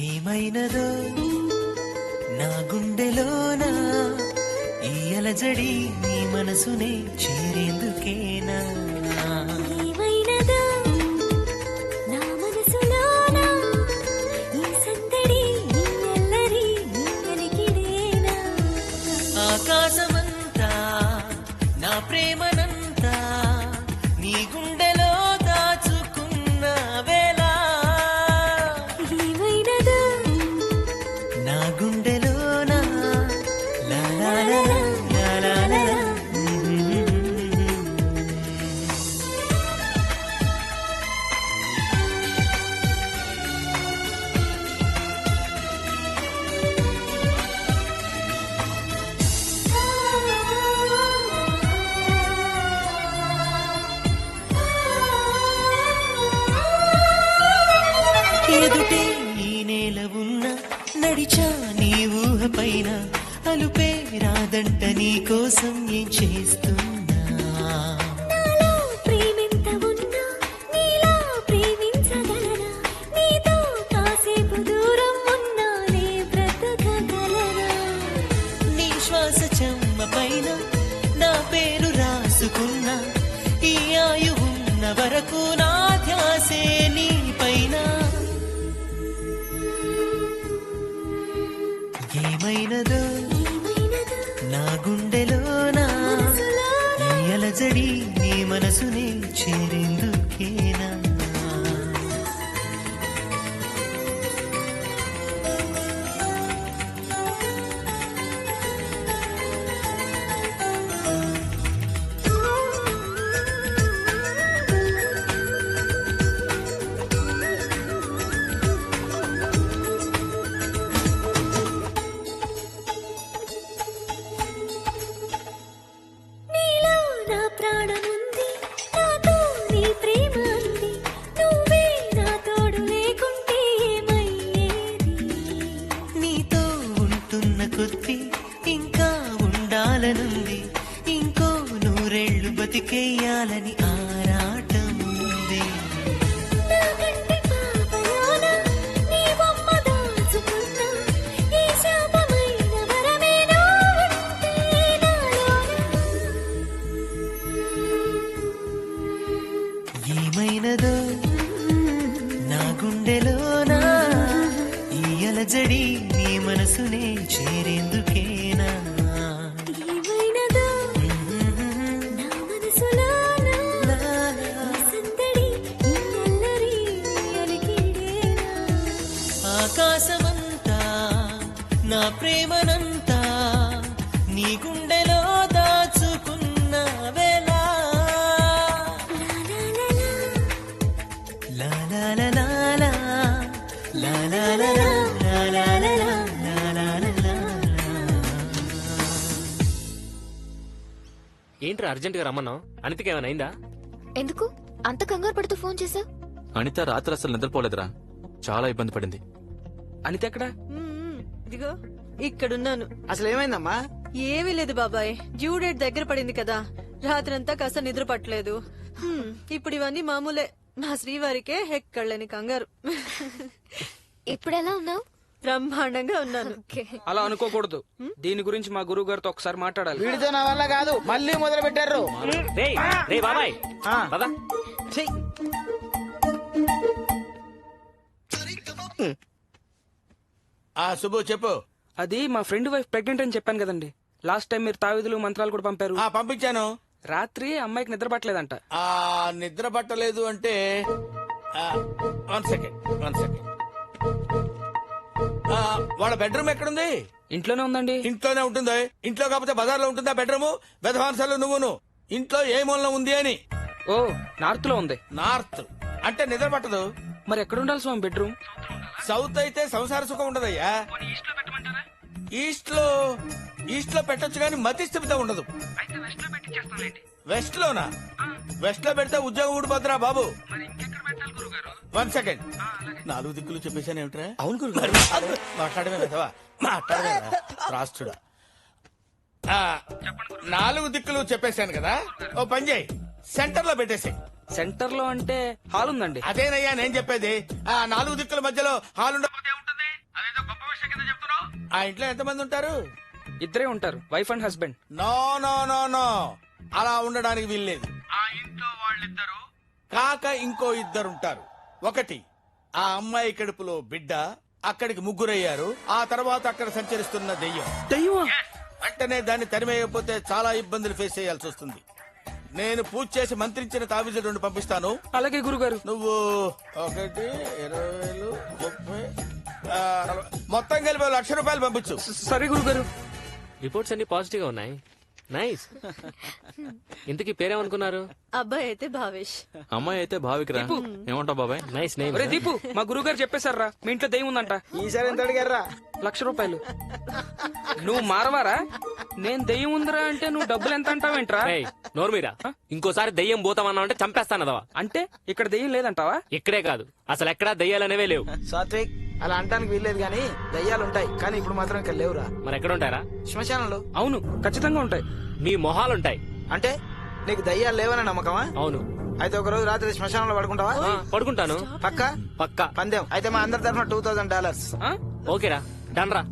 ఏమైనదో నా గుండెలోనా ఈ అలజడి నీ మనసునే చేరేందుకేనా? ఏమైనదో నా మనసులోనా ఈ సందడి, ఈ అల్లరి, ఈ అలికిడేనా? ఆకాశమంతా నా ప్రేమనంతా నీ గుండెలో దాచుకున్న వేళ, ఏమైనదో నా గుండెలోనా లా లా లా లా లా లా లా. ఎదుటే ఈ నేల ఉన్న నడిచా నీ ఊహ పైన, అలుపే రాదంట నీ కోసం ఏం చేస్తున్నా? నాలో ప్రేమెంత ఉన్నా నీలా ప్రేమించగలనా? నీతో కాసేపు దూరం ఉన్నా నే బ్రతకగలనా? నీ శ్వాస చెమ్మ పైన నా పేరు రాసుకున్నా, ఈ ఆయువున్న వరకు నా ధ్యాసే నీ పైన. ఏమైనదో ఏమైనదో నా గుండెలోనా ఈ అలజడి నీ మనసునే చేరేందుకేనా? నీలో నా ప్రాణముంది, నాతో నీ ప్రేమ ఉంది. నువ్వే నా తోడు లేకుంటే ఏమయ్యేది? నీతో ఉంటున్న కొద్దీ ఇంకా ఉండాలనుంది, ఇంకో నూరేళ్లు బతికేయాలని ఆరాటం ఉంది. నా కంటి పాపలోన నీ బొమ్మ దాచుకున్నా, ఈ శాపమైన వరమే నువ్వుంటే నాలోన. ఏమైనదో నా గుండెలోనా ఈ అలజడి నీ మనసునే చేరేందుకేనా? ఏమైనదో నా మనసులోన ఈ సందడి, ఈ అల్లరి, ఈ అలికిడేనా? ఆకాశమంతా నా ప్రేమనంతా నీ గుండెలో దాచుకున్న వేళ, లా లా లా లా లా లా లా లా లా లా లా లా లా లా లా. ఏంట్రా అర్జెంట్ గా రమ్మన్నావు? అనితకి ఏమైనా అయిందా? ఎందుకు అంత కంగారు పడుతూ ఫోన్ చేశావు? అనిత రాత్రి అసలు నిద్రపోలేదురా, చాలా ఇబ్బంది పడింది. అనిత ఎక్కడా? ఇదిగో ఇక్కడున్నాను. అసలు ఏమైందమ్మా? ఏమీ లేదు బాబాయ్, డ్యూ డేట్ దగ్గర పడింది కదా, రాత్రంతా కాస్త నిద్ర పట్టలేదు. ఇప్పుడు ఇవన్నీ మామూలే. మా శ్రీవారికే ఎక్కడలేని కంగారు. ఇప్పుడు ఎలా ఉన్నావు? బ్రహ్మాండంగా ఉన్నాను. అలా అనుకోకూడదు. దీని గురించి మా గురువు గారితో ఒకసారి మాట్లాడాలి. వీడితో నా వల్ల కాదు, మళ్ళీ మొదలు పెట్టారు. బాబాయ్ పద. సుబ్బు చెప్పు. అది మా ఫ్రెండ్ వైఫ్ ప్రెగ్నెంట్ అని చెప్పాను కదండి. లాస్ట్ టైం మీరు తావిదులు మంత్రాలు కూడా పంపారు. పంపించాను. రాత్రి అమ్మాయికి నిద్ర పట్టలేదంట. నిద్ర పట్టలేదు అంటే 1 సెకండ్ వాళ్ళ బెడ్రూమ్ ఎక్కడుంది? ఇంట్లోనే ఉందండి. ఇంట్లోనే ఉంటుంది. ఇంట్లో కాకపోతే బజార్లో ఉంటుందా బెడ్రూమ్? వెధవాన్సాలు నువ్వును. ఇంట్లో ఏ మూలన ఉంది అని. ఓ నార్త్ లో ఉంది. నార్త్ అంటే నిద్ర పట్టదు. మరి ఎక్కడ ఉండాలి స్వామి బెడ్రూమ్? సౌత్ అయితే సంసార సుఖం ఉండదయ్యా. ఈస్ట్ లో పెట్టొచ్చు కానీ మతి స్థిమితం ఉండదు. వెస్ట్ లోనా? వెస్ట్ లో పెడితే ఉద్యోగం ఊడిపోద్దురా బాబు. 1 సెకండ్. 4 దిక్కులు చెప్పేశాను ఏమిట్రా? అవును గురుగారు. మాట్లాడమే వెధవా, మాట్లాడమే రాష్ట్రుడా. 4 దిక్కులు చెప్పేశాను కదా, ఓ పని చేయి, సెంటర్ లో పెట్టేసాయి. సెంటర్ లో అంటే హాల్ ఉందండి. అదేనయ్యా నేను చెప్పేది. 4 దిక్కుల మధ్యలో హాల్ ఉండకపోతే ఉంటుంది. అదేదో గొప్ప విషయం కింద చెప్తున్నావు. ఆ ఇంట్లో ఎంతమంది ఉంటారు? ఇద్దరే ఉంటారు, వైఫ్ అండ్ హస్బెండ్. నో అలా ఉండడానికి వీల్లేదు. ఆ ఇంట్లో వాళ్ళిద్దరు కాక ఇంకో ఇద్దరుంటారు. ఒకటి ఆ అమ్మాయి కడుపులో బిడ్డ, అక్కడికి 3 అయ్యారు. ఆ తర్వాత అక్కడ సంచరిస్తున్న దెయ్యం. వెంటనే దాన్ని తరిమేయకపోతే చాలా ఇబ్బందులు ఫేస్ చేయాల్సి వస్తుంది. నేను పూజ చేసి మంత్రించిన తావిజులు 2 పంపిస్తాను. అలాగే గురుగారు. నువ్వు 1, 20, 30, మొత్తం కలిపి 1,00,000 రూపాయలు పంపించు. సరే గురుగారు. రిపోర్ట్స్ అన్ని పాజిటివ్ గా ఉన్నాయి. నైస్. ఇంతకీ పేరేమనుకున్నారు? అబ్బాయి అయితే భావేష్, అమ్మాయి అయితే భావికరా. ఏమంటావు బాబాయ్? Nice name. ఒరే దీపు, మా గురువు గారు చెప్పేశారా మీ ఇంట్లో దెయ్యం ఉందంట. ఈసారి ఎంత అడిగారా? 1,00,000 రూపాయలు. నువ్వు మారవారా? నేను దెయ్యం ఉందిరా అంటే నువ్వు డబ్బులు ఎంత అంటావేంట్రా? నోర్మీరా, ఇంకోసారి దెయ్యం పోతామన్నా అంటే చంపేస్తానదవా. అంటే ఇక్కడ దెయ్యం లేదంటావా? ఇక్కడే కాదు, అసలు ఎక్కడా దెయ్యాలనేవే లేవు. సాత్విక్, అలా అంటానికి వీల్లేదు గానీ దయ్యాలుంటాయి, కానీ ఇప్పుడు మాత్రం ఇక్కడ లేవురా. మరి ఎక్కడ ఉంటారా? శ్మశానంలో. అవును, ఖచ్చితంగా ఉంటాయి. మీ మొహాలుంటాయి. అంటే నీకు దయ్యాలు లేవని నమ్మకమా? అవును. అయితే ఒక రోజు రాత్రి శ్మశానంలో పడుకుంటావా? పడుకుంటాను. పక్కా పందెం. అయితే మా అందరి తరఫున $2,000. ఓకేరా, డన్ రా.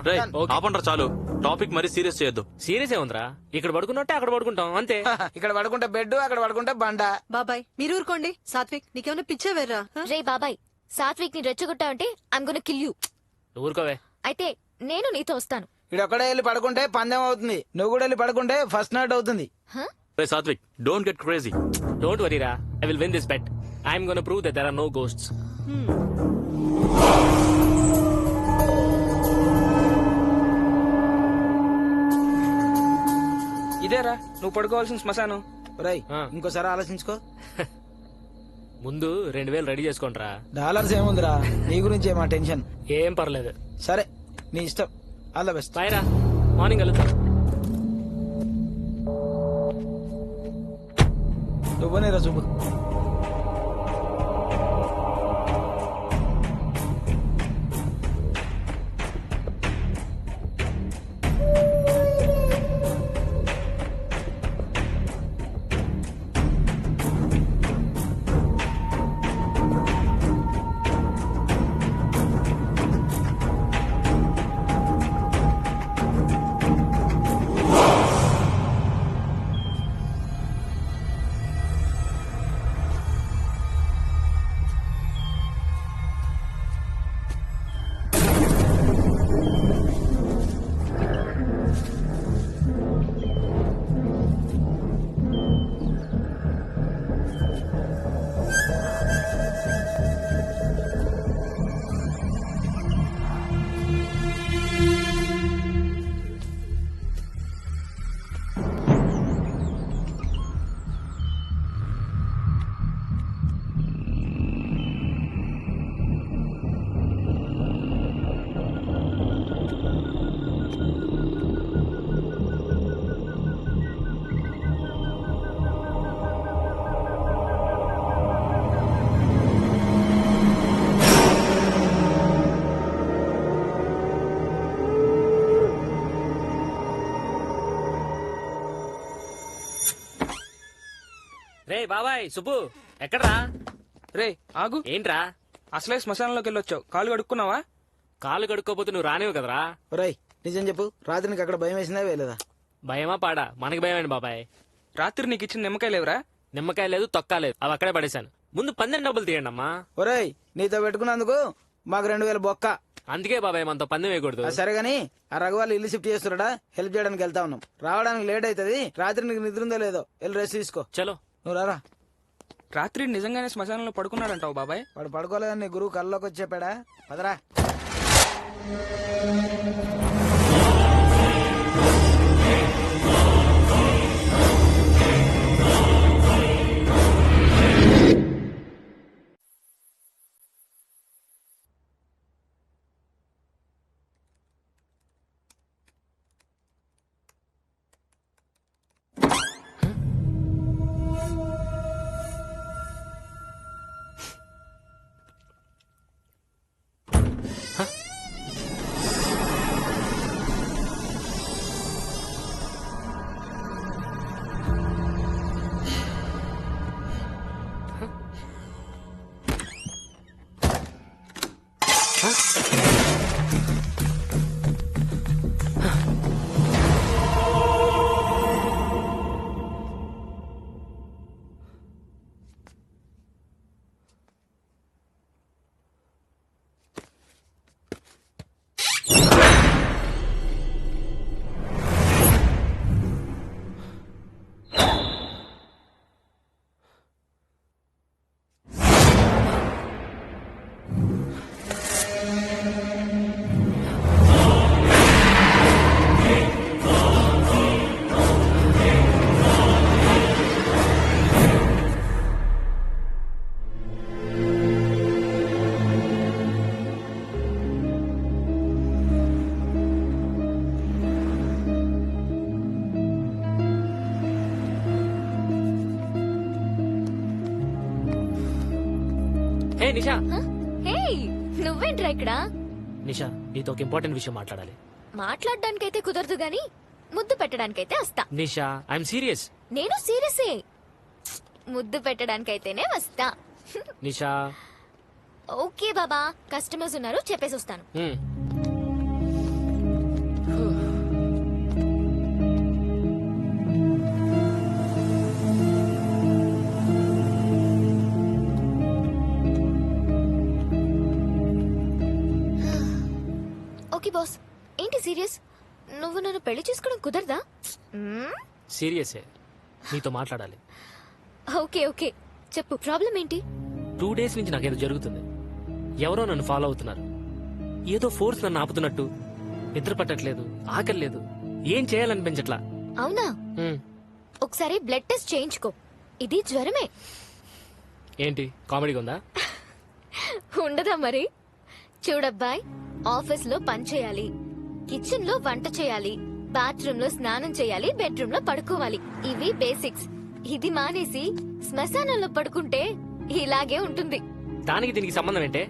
రేయ్, ఆపండ్రా చాలు. టాపిక్ మరి సీరియస్ చేయొద్దు. సీరియస్ ఏముందిరా, ఇక్కడ పడుకున్నట్టే అక్కడ పడుకుంటాం అంతే. ఇక్కడ పడుకుంటే బెడ్, అక్కడ పడుకుంటే బండ. బాబాయ్ మీరు ఊరుకోండి. సాత్విక్ నీకేమైనా పిచ్చేవేర్రా? రే బాబాయ్, సాత్విక్ ని రెచ్చగొట్టావంటే ఐమ్ గోనా కిల్ యూ. ఊరుకోవే. అయితే నేను నీతో వస్తాను. ఇక్కడ ఒక్కడే వెళ్ళి పడుకుంటే పందెం అవుతుంది, నువ్వు కూడా వెళ్ళి పడుకుంటే ఫస్ట్ నైట్ అవుతుంది. రే Satvik, don't get crazy. Don't వరీరా, I will win this bet. I'm gonna prove that there are no ghosts. ఇదేరా నువ్వు పడుకోవాల్సిన శ్మశానం. రేయ్, ఇంకోసారి ఆలోచించుకో. ముందు 2,000 రెడీ చేసుకోండిరా. డాలర్స్ ఏముందిరా, నీ గురించి మా టెన్షన్. ఏం పర్లేదు. సరే నీ ఇష్టం. All the best. బాయ్ రా, మార్నింగ్ కలుద్దాం. నువ్వునే రా చూపు. రే బాబాయ్ సుబ్బు ఎక్కడ్రా? రే ఆగు. ఏంట్రా? అసలే శ్మశానంలోకి వెళ్ళొచ్చావు, కాలు కడుక్కున్నావా? కాలు కడుక్కోపోతే నువ్వు రానివి కదరా. ఒరేయ్ నిజం చెప్పు, రాత్రి నీకు అక్కడ భయం వేసిందా వేయలేదా? భయమా పాడా? మనకి భయమేంటి బాబాయ్? రాత్రి నీకు ఇచ్చిన నిమ్మకాయ లేవురా? నిమ్మకాయ లేదు, తొక్క లేదు, అవి అక్కడే పడేశాను. ముందు 12 డబ్బులు తీయండి అమ్మా. ఒరేయ్ నీతో పెట్టుకున్నందుకు మాకు 2000 బొక్క. అందుకే బాబాయ్ మనతో పందెం వేయకూడదు. సరే గాని ఆ రఘువాళ్ళు ఇల్లు షిఫ్ట్ చేస్తున్నాడా, హెల్ప్ చేయడానికి వెళ్తా ఉన్నాం. రావడానికి లేట్ అవుతుంది. రాత్రి నీకు నిద్ర ఉందో లేదో వెళ్ళి రెస్ట్ తీసుకో. చలో. నువ్వు రారా. రాత్రి నిజంగానే శ్మశానంలో పడుకున్నాడంటావు బాబాయ్? వాడు పడుకోలేదని నీ గురువు కల్లోకి వచ్చి చెప్పాడా? పదరా. హే నిషా. హే నువ్వేంట్రా ఇక్కడ? నిషా నీతో ఒక ఇంపార్టెంట్ విషయం మాట్లాడాలి. మాట్లాడడానికైతే కుదరదు గాని ముద్దు పెట్టడానికైతే వస్తా. నిషా ఐఎమ్ సీరియస్. నేను సీరియసే. ముద్దు పెట్టడానికైతేనే వస్తా. నిషా. ఓకే బాబా, కస్టమర్స్ ఉన్నారు, చెప్పేసి వస్తాను. Okay boss. ఏంటి సీరియస్? నువ్వు నన్ను పెళ్లి చేసుకోవడం కుదరదా? సీరియసే, నీతో మాట్లాడాలి. ఓకే ఓకే చెప్పు, ప్రాబ్లం ఏంటి? 2 days నుంచి నాకేదో జరుగుతుంది. ఎవరో నన్ను ఫాలో అవుతున్నారు. ఏదో ఫోర్స్ నన్ను ఆపుతున్నట్టు. నిద్ర పట్టట్లేదు, ఆకలి లేదు, ఏం చేయాలనిపించట్లా. అవునా? ఒకసారి బ్లడ్ టెస్ట్ చేయించుకో. ఇది జ్వరమే. ఏంటి కామెడీగా ఉందా? ఉండదా మరి? చూడబ్బాయ్, ఆఫీస్ లో పని చేయాలి, కిచెన్ లో వంట చేయాలి, బాత్రూమ్ లో స్నానం చేయాలి, బెడ్రూమ్ లో పడుకోవాలి. ఇవి బేసిక్స్. ఇది మానేసి శ్మశానంలో పడుకుంటే ఇలాగే ఉంటుంది. దానికి దీనికి సంబంధం ఏంటే?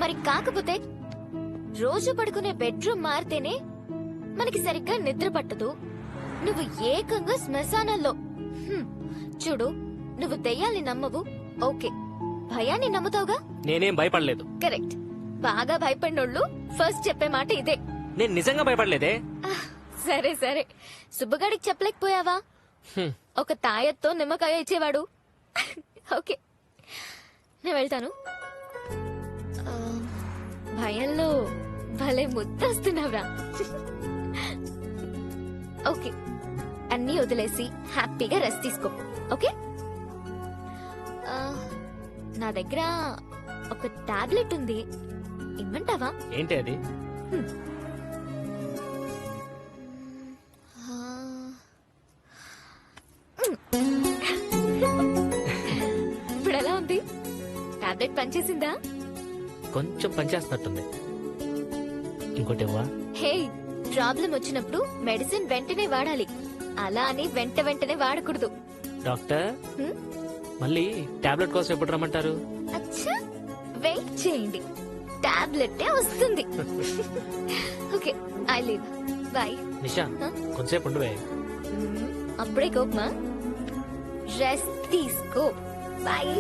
మరి కాకపోతే రోజు పడుకునే బెడ్రూమ్ మారితేనే మనకి సరిగ్గా నిద్ర పట్టదు. నువ్వు ఏకంగా శ్మశానంలో. చూడు, నువ్వు దెయ్యాల్ని నమ్మవు, ఓకే, భయాన్ని నమ్ముతావుగా? నేనేం భయపడలేదు. కరెక్ట్. బాగా భయపడినోళ్ళు ఫస్ట్ చెప్పే మాట ఇదే. నేను నిజంగా భయపడలేదే. సరే సరే, సుబ్బగాడికి చెప్పలేకపోయావా? ఒక తాయత్తో నిమ్మకాయ ఇచ్చేవాడు. ఓకే, నేను వెళ్తాను. భయంలో భలే ముద్దొస్తున్నావురా. ఓకే, అన్నీ వదిలేసి హ్యాపీగా రెస్ట్ తీసుకో. ఓకే, నా దగ్గర ఒక టాబ్లెట్ ఉంది, ఇమ్మంటావా? ఏంటి అది? ఇప్పుడు ఎలా ఉంది? టాబ్లెట్ పనిచేసిందా? కొంచెం పనిచేస్తున్నట్టుంది. ఇంకోటి ఇవ్వా? హే, ప్రాబ్లం వచ్చినప్పుడు మెడిసిన్ వెంటనే వాడాలి, అలా అని వెంటనే వాడకూడదు. డాక్టర్, మళ్ళీ టాబ్లెట్ కోసం ఎప్పుడు రమ్మంటారు? అచ్చా, వెయిట్ చేయండి, టాబ్లెట్ వస్తుంది. Okay, I leave. బై. నిషా, కొంచెంసేపు ఉండువే. అప్పుడే కోపమా? రెస్ట్ తీసుకో. బాయ్.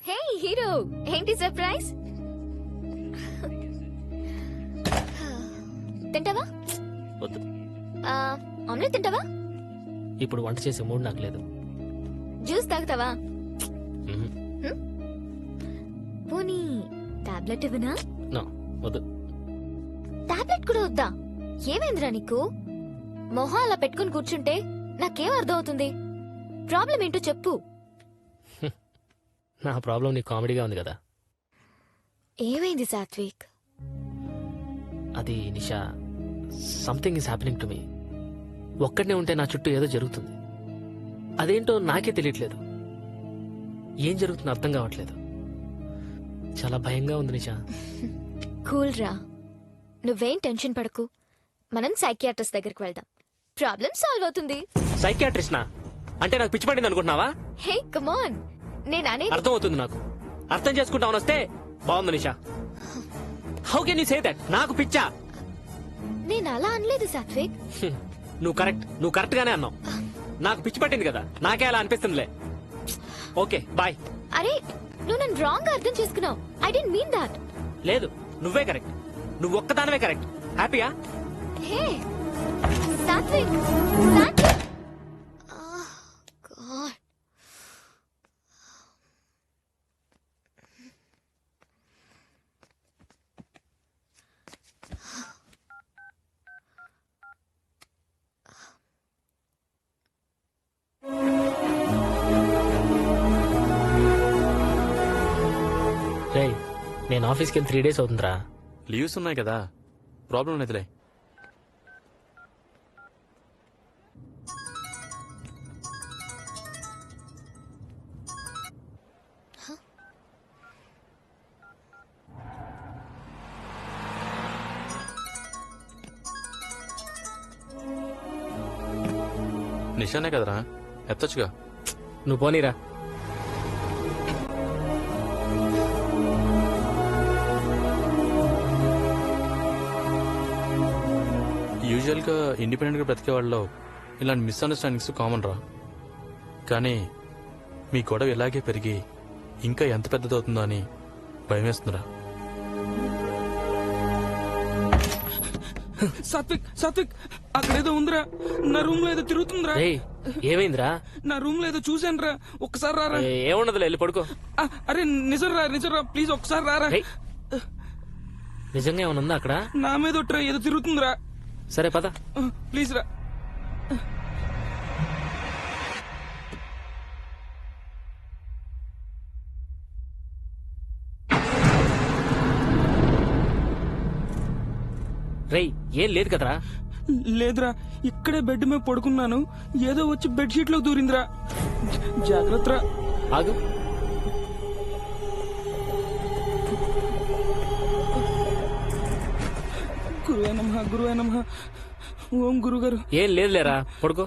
హే హీరో, ఏంటి సర్ప్రైజ్? తింటావా? వద్దు. ఆమ్లెట్ తింటావా? ఇప్పుడు వంట చేసే మూడు నాకు లేదు. జ్యూస్ తాగుతావా? మ్మ్. పోనీ టాబ్లెట్ ఇవ్వనా? నో, వద్దు. టాబ్లెట్ కూడా వద్దా? ఏమైందిరా నీకు? మొహం అలా పెట్టుకుని కూర్చుంటే నాకేం అర్థం అవుతుంది? ప్రాబ్లం ఏంటో చెప్పు. నా ప్రాబ్లం నీకు కామెడీగా ఉంది కదా. ఏమైంది సాత్విక్? అది నిషా, something is happening to me. ఒక్కడనే ఉంటే నా చుట్టూ ఏదో జరుగుతుంది. అదేంటో నాకే తెలియట్లేదు. ఏం జరుగుతుందో అర్థం కావట్లేదు. చాలా భయంగా ఉంది నిషా. కూల్ రా, నువ్వేం టెన్షన్ పడకు. మనం సైకియాట్రిస్ట్ దగ్గరికి వెళ్దాం, ప్రాబ్లం సాల్వ్ అవుతుంది. సైకియాట్రిస్టా? అంటే నాకు పిచ్చి పడింది అనుకుంటున్నావా? హే కమాన్, నేను అనేది అర్థం అవుతుంది నాకు. అర్థం చేసుకుంటామని వస్తే బాగుంది Nisha. How can you say that? నాకు పిచ్చా? నేను అలా అనలేదు సాత్విక్. నువ్వు కరెక్ట్ గానే అన్నావు. నాకు పిచ్చి పట్టింది కదా, నాకే అలా అనిపిస్తుందిలే. Okay bye. అరే, నువ్వు నన్ను రాంగ్ గా అర్థం చేసుకున్నావు. I don't mean that. లేదు, నువ్వే కరెక్ట్. నువ్వు ఒక్కదానవే కరెక్ట్. హ్యాపీయా? హే సాత్విక్, సాత్విక్. గాడ్. రేయ్, నేను ఆఫీస్కి వెళ్ళి 3 days అవుతుందిరా. లీవ్స్ ఉన్నాయి కదా, ప్రాబ్లం లేదులే. నిషానే కదరా, ఎత్తొచ్చుగా. నువ్వు పోనీరా. యూజువల్ గా ఇండిపెండెంట్ గా బ్రతికే వాళ్ళలో ఇలాంటి మిస్అండర్స్టాండింగ్స్ కామన్ రా. కానీ మీ గొడవ ఇలాగే పెరిగి ఇంకా ఎంత పెద్దదవుతుందో అని భయమేస్తుందిరా. సాత్విక్ అక్కడేదో ఉందిరా. నా రూమ్ లో ఏదో తిరుగుతుందిరా. రేయ్, ఏమైందిరా? నా రూమ్ లో ఏదో చూశాను రా. ఒక్కసారి రారా. ఏముండదులే, వెళ్ళి పడుకో. అరే నిజం రా ప్లీజ్ ఒక్కసారి రారా. రేయ్, నిజంగా ఏమైనా ఉందా అక్కడ? నా మీద ఒట్రా, ఏదో తిరుగుతుందిరా. సరే పద. ప్లీజ్ రా. రేయ్, ఏం లేదు కదరా? లేదురా, ఇక్కడే బెడ్ మీద పడుకున్నాను. ఏదో వచ్చి బెడ్షీట్ లో దూరిందిరా. జాగ్రత్త. ఆగు. గురువే నమః ఓం గురుగారు. ఏం లేదులేరా, పడుకో.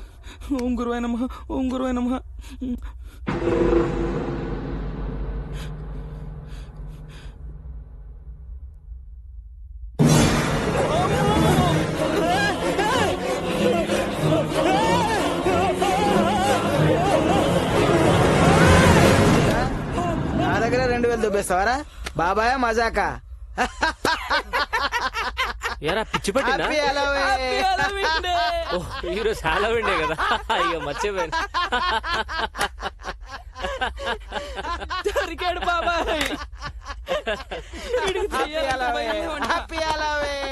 ఓం గురువే నమః ఓం గురువే నమః. నా దగ్గర 2000 దుబ్బేస్తావారా బాబాయ్ మజాకా? ఏరా పిచ్చి పట్టిందా? Happy Halloween. ఓ, ఈరోజు హాలోవీనే కదా. అయ్యో మర్చిపోయాను. దొరికాడు బాబాయ్. Happy Halloween. Happy Halloween.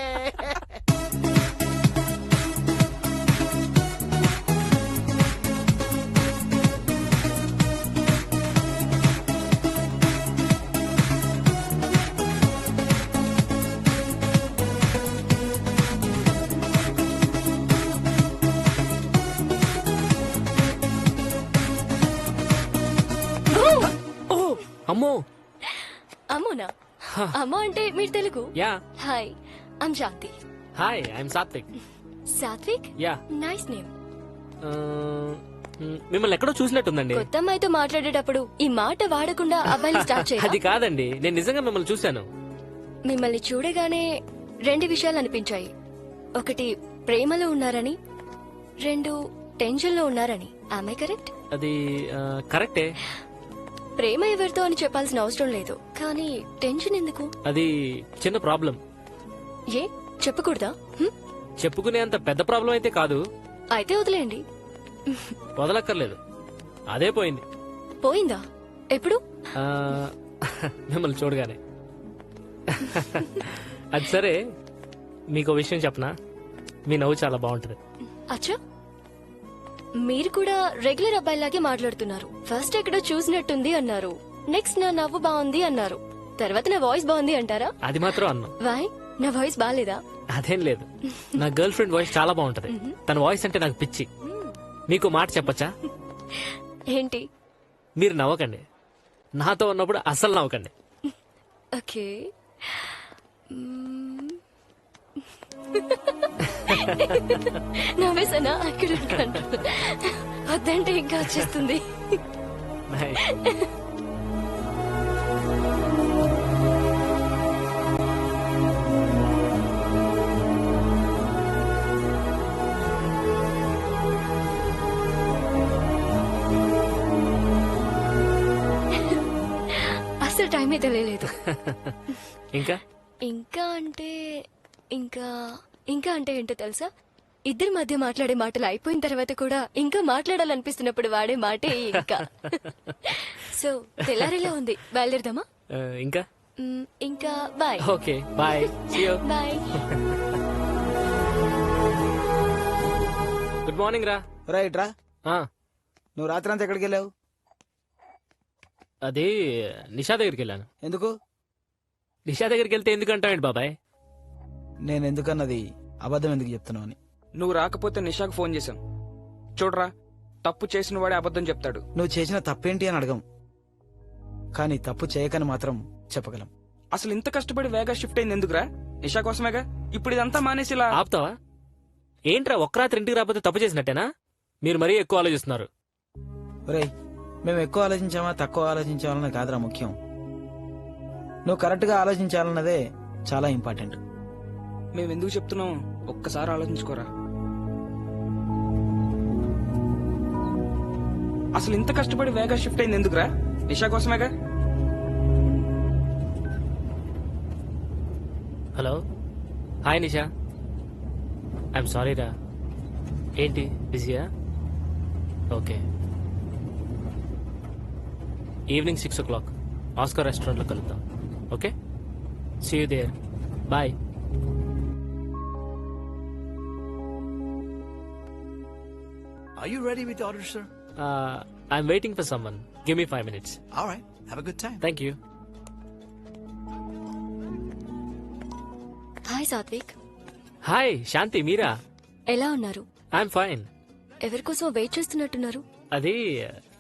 అమ్మో. అమ్మోనా? అమ్మో అంటే మీరు Telugu? Yeah. Hi, I'm Shanti. Hi, I am Satvik. Satvik? Yeah. Nice name. మిమ్మల్ని ఎక్కడో చూసినట్టుందండి. కొత్త అమ్మాయితో మాట్లాడేటప్పుడు ఈ మాట వాడకుండా అబ్బాయిలు స్టార్ట్ అది చేయాలి. కాదండి, నేను నిజంగా మిమ్మల్ని చూశాను. మిమ్మల్ని చూడగానే 2 విషయాలు అనిపించాయి. ఒకటి ప్రేమలో ఉన్నారని, 2 టెన్షన్ లో ఉన్నారని. ఆమె కరెక్ట్? అది కరెక్టే. ప్రేమ ఎవరితో అని చెప్పాల్సిన అవసరం లేదు, కానీ టెన్షన్ ఎందుకు? అది చిన్న ప్రాబ్లం. ఏ చెప్పకూడదా? చెప్పుకునే అంత పెద్ద ప్రాబ్లం అయితే కాదు. అయితే వదిలేయండి. వదలక్కర్లేదు, అదే పోయింది. పోయిందా? ఎప్పుడు? ఆ, మిమ్మల్ని చూడగానే. అది సరే, మీకు విషయం చెప్పనా? మీ నవ్వు చాలా బాగుంటది. అచ్చా, మీరు కూడా రెగ్యులర్ అబ్బాయిలాగే మాట్లాడుతున్నారు. ఫస్ట్ ఎక్కడో చూసినట్టుంది అన్నారు, నెక్స్ట్ నా నవ్వు బాగుంది అన్నారు, తర్వాత నా వాయిస్ బాగుంది అంటారా? అది మాత్రం అన్నా. వై, నా వాయిస్ బాగాలేదా? అదేం లేదు, నా గర్ల్ ఫ్రెండ్ వాయిస్ చాలా బాగుంటది. తన వాయిస్ అంటే నాకు పిచ్చి. మీకు మాట చెప్పచ్చా? ఏంటి? మీరు నవ్వకండి, నాతో ఉన్నప్పుడు అస్సలు నవ్వకండి. ఓకే. నవ్వేసానా? అక్కడ వద్దంటే ఇంకా వచ్చేస్తుంది. Nice. అసలు టైమే తెలియలేదు. ఇంకా ఇంకా అంటే ఇంకా ఇంకా అంటే ఏంటో తెలుసా? ఇద్దరి మధ్య మాట్లాడే మాటలు అయిపోయిన తర్వాత కూడా ఇంకా మాట్లాడాలనిపిస్తున్నప్పుడు వాడే మాటే ఇంకా. సో తెల్లారిలా ఉంది, బయలుదేరదామా? ఇంకా ఇంకా bye. Okay bye. Bye. Good morning రా. రైట్ రా. నువ్వు రాత్రి అంతా ఎక్కడికి వెళ్ళావు? అది నిషా దగ్గరికి వెళ్ళాను. ఎందుకు? నిషా దగ్గరికి వెళ్తే ఎందుకు అంటావేంటి బాబాయ్? నేను ఎందుకన్నది అబద్ధం ఎందుకు చెప్తున్నావు అని. నువ్వు రాకపోతే నిషాకు ఫోన్ చేశాం. చూడరా, తప్పు చేసిన వాడే అబద్ధం చెప్తాడు. నువ్వు చేసిన తప్పేంటి అని అడగం, కానీ తప్పు చేయకని మాత్రం చెప్పగలం. అసలు ఇంత కష్టపడి వేగా షిఫ్ట్ అయింది ఎందుకురా? నిషా కోసమేగా. ఇప్పుడు ఇదంతా మానేసి ఇలా ఆపుతావా? ఏంట్రా, ఒక్క రాత్రి ఇంటికి రాకపోతే తప్పు చేసినట్టేనా? మీరు మరీ ఎక్కువ ఆలోచిస్తున్నారు. ఒరేయ్, మేము ఎక్కువ ఆలోచించామా తక్కువ ఆలోచించాలన్నది కాదురా ముఖ్యం. నువ్వు కరెక్ట్ గా ఆలోచించాలన్నదే చాలా ఇంపార్టెంట్. మేము ఎందుకు చెప్తున్నాం ఒక్కసారి ఆలోచించుకోరా. అసలు ఇంత కష్టపడి వేగా షిఫ్ట్ అయింది ఎందుకురా? నిషా కోసమేగా. Hello, hi Nisha. I'm sorry రా. ఏంటి బిజీయా? ఓకే, ఈవినింగ్ 6 o'clock ఆస్కర్ రెస్టారెంట్లో కలుద్దాం. Okay, see you there. Bye. Are you ready with the order, sir? I'm waiting for someone. Give me 5 minutes. All right. Have a good time. Thank you. Hi Satvik. Hi Shanti, మీరా? ఎలా ఉన్నారు? I'm fine. ఎవరి కోసం wait చేస్తున్నట్టున్నారు? అది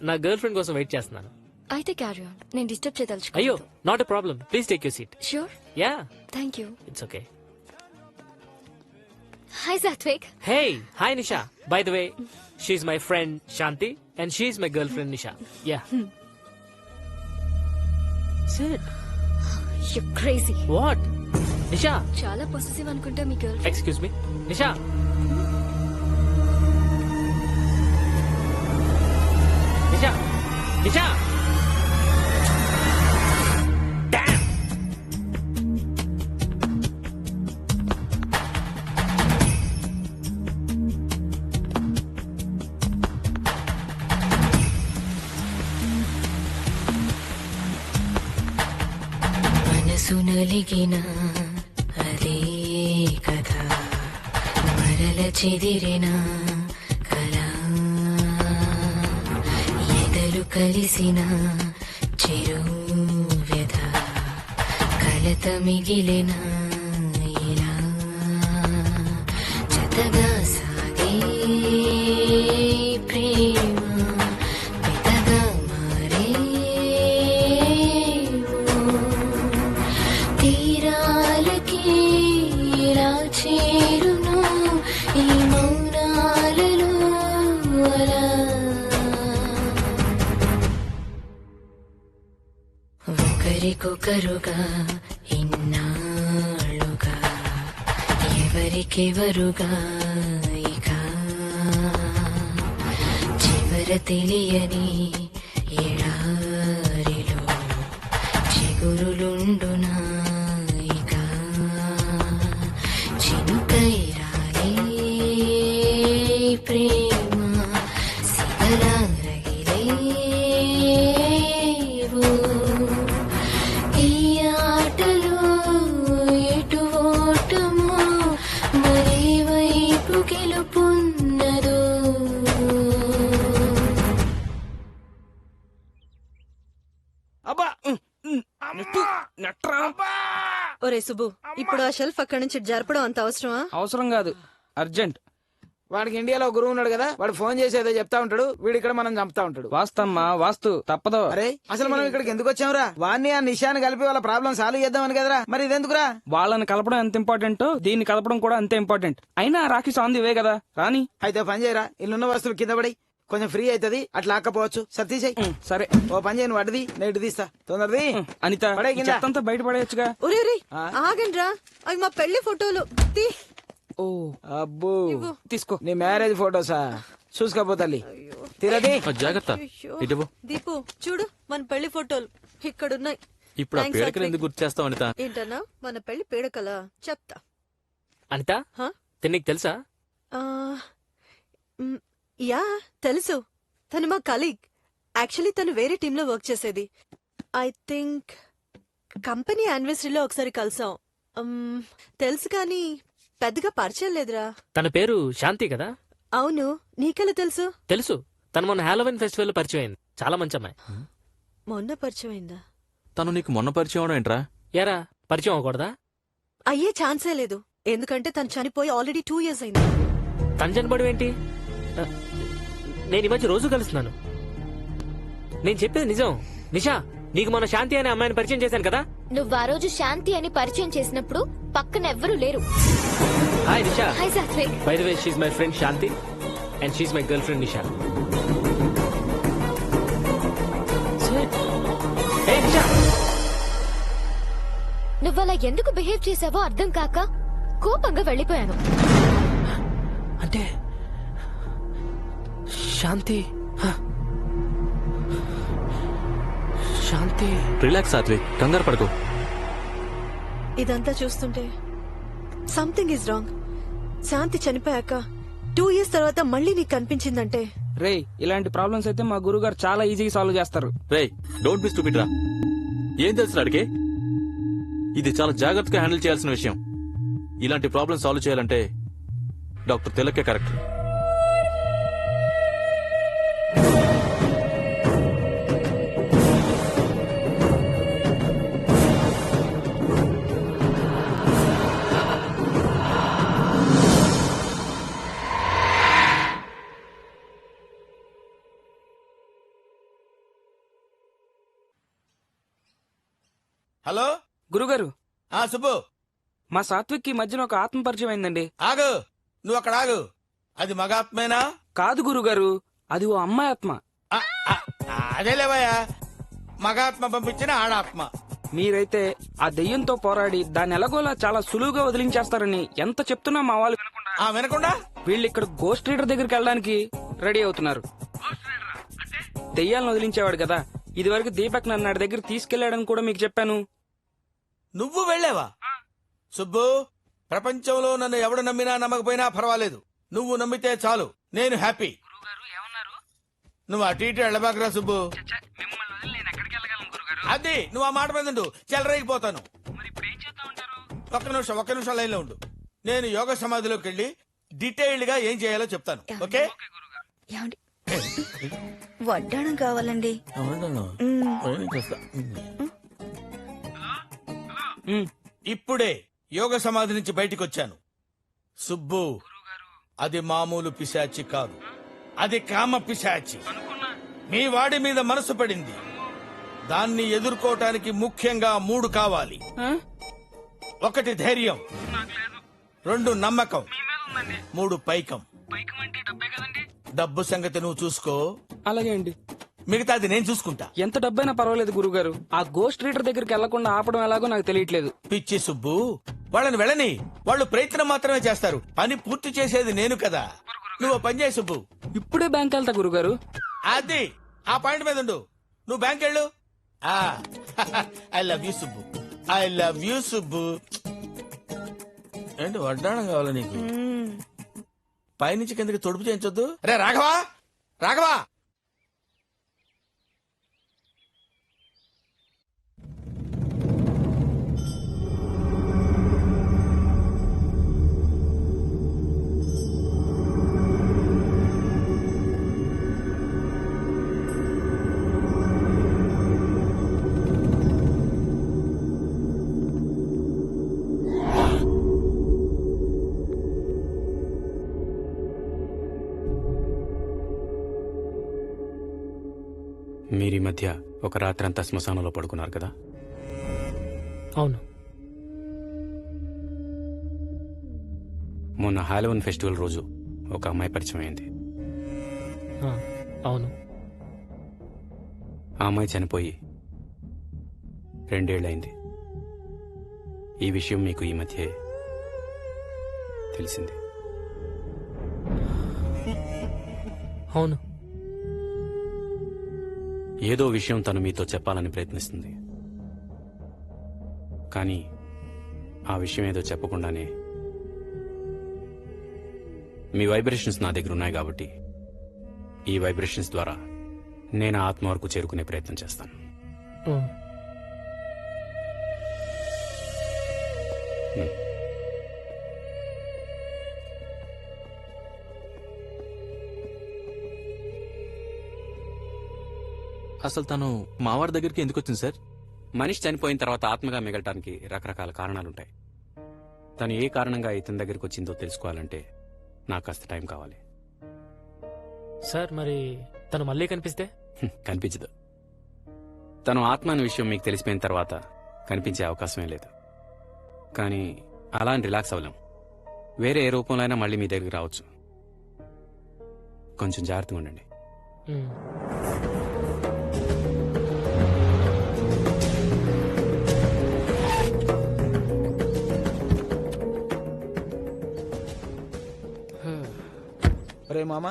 నా girl friend కోసం wait చేస్తున్నాను. అయితే క్యారీ ఆన్, నేను డిస్టర్బ్ చేయదలుచుకో. అయ్యో, not a problem. Please take your seat. Sure. Yeah, thank you. It's okay. Hi Satvik. Hey, hi Nisha. By the way, she's my friend Shanti and she's my girl friend Nisha. Yeah. You crazy. What? Nisha. చాలా possessive అనుకుంటా మీ girl. Excuse me నిషా. నిషా. నిషా. మనసు నలిగిన అదే కథ మరల చెదిరిన కళ ఎదలు కలిసిన చెరు వ్యధ కలత మిగిలిన ఇలా జతగా సాగే ప్రేమ పెద్దగా మారే తీరాలకి ఇలా చేరును ఈ మౌనాలలో అలా ఒకరికొకరుగా ఇన్నాళ్ళుగా ఎవరికెవరుగా ఇక చివర తెలియని ఎడారిలో చిగురులుండునా ఇక చినుకై రాలే ప్రేమ సిగలా రగిలేవు ఈ ఆటలో ఎటు ఓటమో మరి వైపు గెలుపున్నదో. అబ్బా నెట్రా. ఒరే సుబ్బు, ఇప్పుడు ఆ షెల్ఫ్ అక్కడి నుంచి జరపడం అంత అవసరమా? అవసరం కాదు, అర్జెంట్. వాడికి ఇండియాలో ఒక గురువు ఉన్నాడు కదా, వాడు ఫోన్ చేసి ఏదో చెప్తా ఉంటాడు, వీడు ఇక్కడ మనం చంపుతా ఉంటాడు. వాస్తమ్మా వాస్తు తప్పదు. అరే అసలు మనం ఇక్కడికి ఎందుకు వచ్చాంరా? వాణ్ణి ఆ నిషాని కలిపి వాళ్ళ ప్రాబ్లం సాల్వ్ చేద్దామని కదరా, మరి ఇదెందుకురా? వాళ్ళని కలపడం ఎంత ఇంపార్టెంట్, దీన్ని కలపడం కూడా అంతే ఇంపార్టెంట్. అయినా రాఖీ ఆన్ ది వే కదా, రాని. అయితే పని చేయరా, ఇల్లున్న వస్తువులు కింద పడి కొంచెం ఫ్రీ అవుతుంది, అట్లా ఆకపోవచ్చు. సతీష్ సరే ఓ పని చేయను, అడ్డది నేను ఇటు తీస్తా, తొందరది. అనిత పడే కింద. చెత్తంతా బయట పడేయచ్చుగా. ఒరే ఆగండ్రా, అవి మా పెళ్లి ఫోటోలు. తీ. ఓ అబ్బో తీసుకో. నీ మ్యారేజ్ ఫోటోసా? చూసుకోపోతల్లి తిరది. జాగ్రత్త. ఇటువు. దీపు చూడు, మన పెళ్లి ఫోటోలు ఇక్కడున్నాయి. ఇప్పుడు ఆ Thanks, పేడకలు సాత్విక్. ఎందుకు గుర్తు చేస్తావు అనిత? ఏంటన్నా మన పెళ్లి పేడకలా? చెప్తా. అనిత, నీకు తెలుసా? ఆ, యా తెలుసు. తను మా కలీగ్. యాక్చువల్లీ తను వేరే టీంలో వర్క్ చేసేది. ఐ థింక్ కంపెనీ యానివర్సరీలో ఒకసారి కలిసాం. తెలుసు కానీ పెద్దగా పరిచయం లేదురా. తన పేరు శాంతి కదా? అవును, నీకెలా తెలుసు? తెలుసు, తను మొన్న హాలోవిన్ ఫెస్టివల్ లో పరిచయం అయింది. చాలా మంచి అమ్మాయి. మొన్న పరిచయం అయిందా? తను నీకు మొన్న పరిచయం అవడం ఏంట్రా? యారా, పరిచయం అవ్వకూడదా? అయ్యే ఛాన్సే లేదు, ఎందుకంటే తను చనిపోయి ఆల్రెడీ 2 years అయింది. తను చనిపోవడం ఏంటి? నేను ఈ మధ్య రోజు కలుస్తున్నాను. నేను చెప్పేది నిజం. నిషా, నీకు మన శాంతి అనే అమ్మాయిని పరిచయం చేశాను కదా? నువ్వు ఆ రోజు శాంతి అని పరిచయం చేసినప్పుడు పక్కన ఎవ్వరూ లేరు. Hi Nisha. Hi Satvik. By the way, she's my friend Shanti and she's my girl friend Nisha. నువ్వు అలా ఎందుకు బిహేవ్ చేసావో అర్థం కాక కోపంగా వెళ్ళిపోయాను. అంటే శాంతి శాంతి రిలాక్స్ సాత్విక్, కంగారు పడకు. ఇదంతా చూస్తుంటే సంథింగ్ ఈజ్ రాంగ్. శాంతి చనిపోయాక 2 years తర్వాత మళ్ళీ నీకు కనిపించిందంటే. రే, ఇలాంటి ప్రాబ్లమ్స్ అయితే మా గురువు గారు చాలా ఈజీగా సాల్వ్ చేస్తారు. రే, డోంట్ బి స్టూపిడ్ రా. ఏం తెలుసు అడిగే? ఇది చాలా జాగ్రత్తగా హ్యాండిల్ చేయాల్సిన విషయం. ఇలాంటి ప్రాబ్లమ్ సాల్వ్ చేయాలంటే డాక్టర్ తిలకే కరెక్ట్. హలో గురుగారు. సుబ్బు, మా సాత్విక్ కి మధ్యన ఒక ఆత్మ పరిచయం అయిందండి. ఆగు, నువ్వు అక్కడ ఆగు. అది మగాత్మేనా? కాదు గురుగారు, అది ఓ అమ్మాయి ఆత్మ. అదేలేవయ్యా, మగాత్మ పంపించిన ఆడాత్మ. మీరైతే ఆ దెయ్యంతో పోరాడి దాన్ని ఎలాగోలా చాలా సులువుగా వదిలించేస్తారని ఎంత చెప్తున్నా మా వాళ్ళు వినకుండా వీళ్ళు ఇక్కడ గోస్ట్ రీడర్ దగ్గరికి వెళ్ళడానికి రెడీ అవుతున్నారు. దెయ్యాలను వదిలించేవాడు కదా, ఇది వరకు దీపక్ నన్ను నాడి దగ్గర తీసుకెళ్లాడని కూడా మీకు చెప్పాను. నువ్వు వెళ్ళావా? సుబ్బు, ప్రపంచంలో నన్ను ఎవడు నమ్మినా నమ్మకపోయినా పర్వాలేదు, నువ్వు నమ్మితే చాలు, నేను హ్యాపీ. నువ్వు అటు ఇటు వెళ్ళబాకరా సుబ్బు. అది నువ్వు ఆ మాట మీద చెలరేగిపోతాను. ఒక్క నిమిషం లైన్ లో ఉండు. నేను యోగ సమాధిలోకి వెళ్ళి డీటెయిల్డ్ గా ఏం చేయాలో చెప్తాను. ఓకే? వడ్డాణం కావాలండి. ఇప్పుడే యోగ సమాధి నుంచి బయటికి వచ్చాను. సుబ్బు, అది మామూలు పిశాచి కాదు, అది కామ పిశాచి. మీ వాడి మీద మనసు పడింది. దాన్ని ఎదుర్కోవటానికి ముఖ్యంగా 3 కావాలి. 1 ధైర్యం, 2 నమ్మకం, 3 పైకం. డబ్బు సంగతి నువ్వు చూసుకో. అలాగే అండి. మిగతాది నేను చూసుకుంటా. ఎంత డబ్బైనా పర్వాలేదు గురుగారు, ఆ గోస్ట్ రీడర్ దగ్గరికి వెళ్లకుండా ఆపడం ఎలాగో నాకు తెలియట్లేదు. పిచ్చి సుబ్బు, వాళ్ళని వెళ్ళని, వాళ్ళు ప్రయత్నం మాత్రమే చేస్తారు, పని పూర్తి చేసేది నేను కదా. నువ్వు పని చేయి సుబ్బు. ఇప్పుడే బ్యాంక్ వెళ్తా గురుగారు. అది ఆ పాయింట్ మీద ఉండు. నువ్వు బ్యాంక్ వెళ్ళు. I love you Subbu, I love you Subbu. ఏంటి వడ్డాణం కావాలా నీకు? పైనుంచి కిందకి తొడుపు చేయించొద్దు. రే రాఘవా, రాఘవా. మీరీ మధ్య ఒక రాత్రంతా శ్మశానంలో పడుకున్నారు కదా? అవును. మొన్న హాలోవీన్ ఫెస్టివల్ రోజు ఒక అమ్మాయి పరిచయం అయింది. అవును. ఆ అమ్మాయి చనిపోయి 2 ఏళ్లయింది. ఈ విషయం మీకు ఈ మధ్య తెలిసింది. అవును. ఏదో విషయం తను మీతో చెప్పాలని ప్రయత్నిస్తుంది, కానీ ఆ విషయం ఏదో చెప్పకుండానే మీ వైబ్రేషన్స్ నా దగ్గర ఉన్నాయి కాబట్టి ఈ వైబ్రేషన్స్ ద్వారా నేను ఆత్మ వరకు చేరుకునే ప్రయత్నం చేస్తాను. అసలు తను మావాడి దగ్గరికి ఎందుకు వచ్చింది సార్? మనిషి చనిపోయిన తర్వాత ఆత్మగా మిగలటానికి రకరకాల కారణాలుంటాయి. తను ఏ కారణంగా ఇతని దగ్గరికి వచ్చిందో తెలుసుకోవాలంటే నాకు కాస్త టైం కావాలి. సార్, మరి తను మళ్ళీ కనిపిస్తే? కనిపించదు. తను ఆత్మ అనే విషయం మీకు తెలిసిపోయిన తర్వాత కనిపించే అవకాశమే లేదు. కానీ అలా అని రిలాక్స్ అవ్వలేం. వేరే ఏ రూపంలో అయినా మళ్ళీ మీ దగ్గరికి రావచ్చు. కొంచెం జాగ్రత్తగా ఉండండి. రే మామా,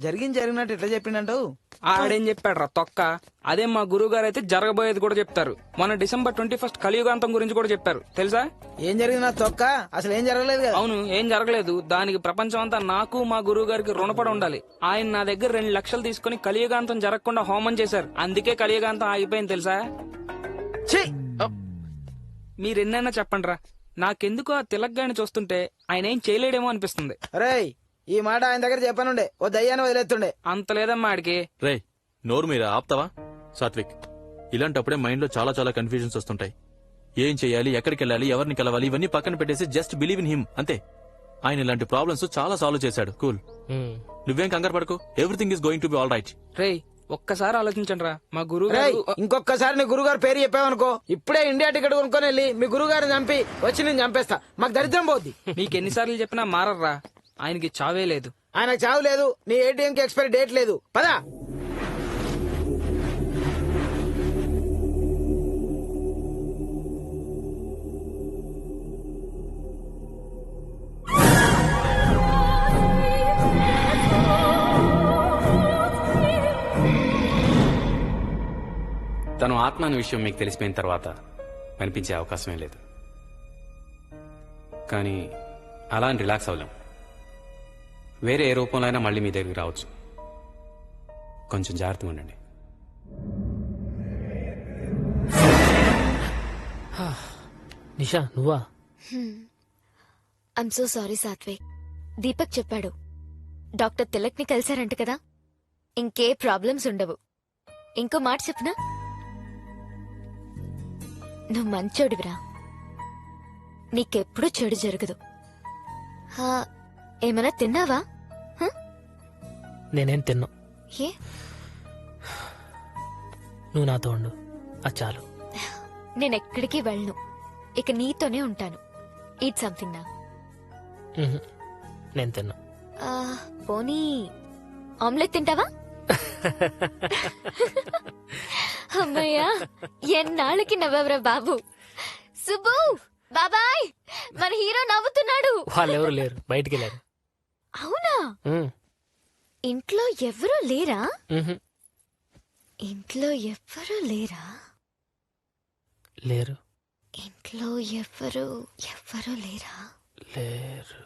జరిగినట్టు ఎట్లా చెప్పిండంటావు? ఆడేం చెప్పాడు రా తొక్క. అదే మా గురువు గారు అయితే జరగబోయేది కూడా చెప్తారు. మొన్న December 21 కలియుగాంతం గురించి కూడా చెప్పారు, తెలుసా? ఏం జరిగిందా తొక్క? అసలు ఏం జరగలేదు కదా. అవును, ఏం జరగలేదు. దానికి ప్రపంచం అంతా నాకు మా గురువు గారికి రుణపడి ఉండాలి. ఆయన నా దగ్గర 2 లక్షలు తీసుకుని కలియుగాంతం జరగకుండా హోమం చేశారు. అందుకే కలియుగాంతం ఆగిపోయింది, తెలుసా? మీరెన్నైనా చెప్పండి రా, నాకెందుకు ఆ తిలక్గాని చూస్తుంటే ఆయన ఏం చేయలేడేమో అనిపిస్తుంది. రే, ఈ మాట ఆయన దగ్గర చెప్పనుండే, ఓ దయ్యాన్ని వదిలేస్తుండే. అంత లేదమ్మా ఆడికి. రే, నోరు మీరా ఆప్తావా? సాత్విక్, ఇలాంటప్పుడే మైండ్ లో చాలా చాలా కన్ఫ్యూజన్స్ వస్తుంటాయి. ఏం చేయాలి, ఎక్కడికి వెళ్ళాలి, ఎవరిని కలవాలి, ఇవన్నీ పక్కన పెట్టేసి జస్ట్ బిలీవ్ ఇన్ హిమ్ అంతే. ఆయన ఇలాంటి ప్రాబ్లమ్స్ చాలా సాల్వ్ చేశాడు. కూల్, నువ్వేం కంగారు పడకు. Everything is going to be all right. రే, ఒక్కసారి ఆలోచించండి రా. మా గురువు ఇంకొకసారి నీ గురుగారు పేరు చెప్పావనుకో, ఇప్పుడే ఇండియా టికెట్ కొనుక్కొని వెళ్ళి మీ గురుగారిని చంపి వచ్చి నేను చంపేస్తా. మాకు దరిద్రం పోద్ది. మీకు ఎన్నిసార్లు చెప్పినా మారర్రా. ఆయనకి చావే లేదు. ఆయనకు చావు లేదు, నీ ఏటీఎం కి ఎక్స్పైరీ డేట్ లేదు. పదా. తను ఆత్మ అనే విషయం మీకు తెలిసిపోయిన తర్వాత కనిపించే అవకాశమే లేదు. కానీ అలా అని రిలాక్స్ అవ్వలేం. వేరే ఏ రూపంలో అయినా మళ్ళీ మీ దగ్గరికి రావచ్చు. కొంచెం జాగ్రత్తగా ఉండండి. నిషా నువ్వా? I'm so sorry Satvik. Deepak చెప్పాడు డాక్టర్ తిలక్ ని కలిశారంట కదా, ఇంకే ప్రాబ్లమ్స్ ఉండవు. ఇంకో మాట చెప్పనా, నువ్వు మంచోడివిరా, నీకెప్పుడు చెడు జరగదు. ఏమైనా తిన్నావా? నేనేం తిన్నా. ఏ నువ్వు నాతో ఉండు, అది చాలు. నేనెక్కడికి వెళ్ళను, ఇక నీతోనే ఉంటాను. ఈట్ సంథింగ్ నా. నేను తిన్నా. పోనీ ఆమ్లెట్ తింటావా? అమ్మయ్యా, ఎన్నాళ్ళకి నవ్వవరా బాబు. సుబ్బు బాబాయ్, మన హీరో నవ్వుతున్నాడు. వాళ్ళెవరు లేరు, బయటికి వెళ్ళారు. అవునా? ఇంట్లో ఎవరూ లేరా? ఇంట్లో ఎవ్వరూ లేరా? లేరు. ఇంట్లో ఎవ్వరూ లేరా? లేరు.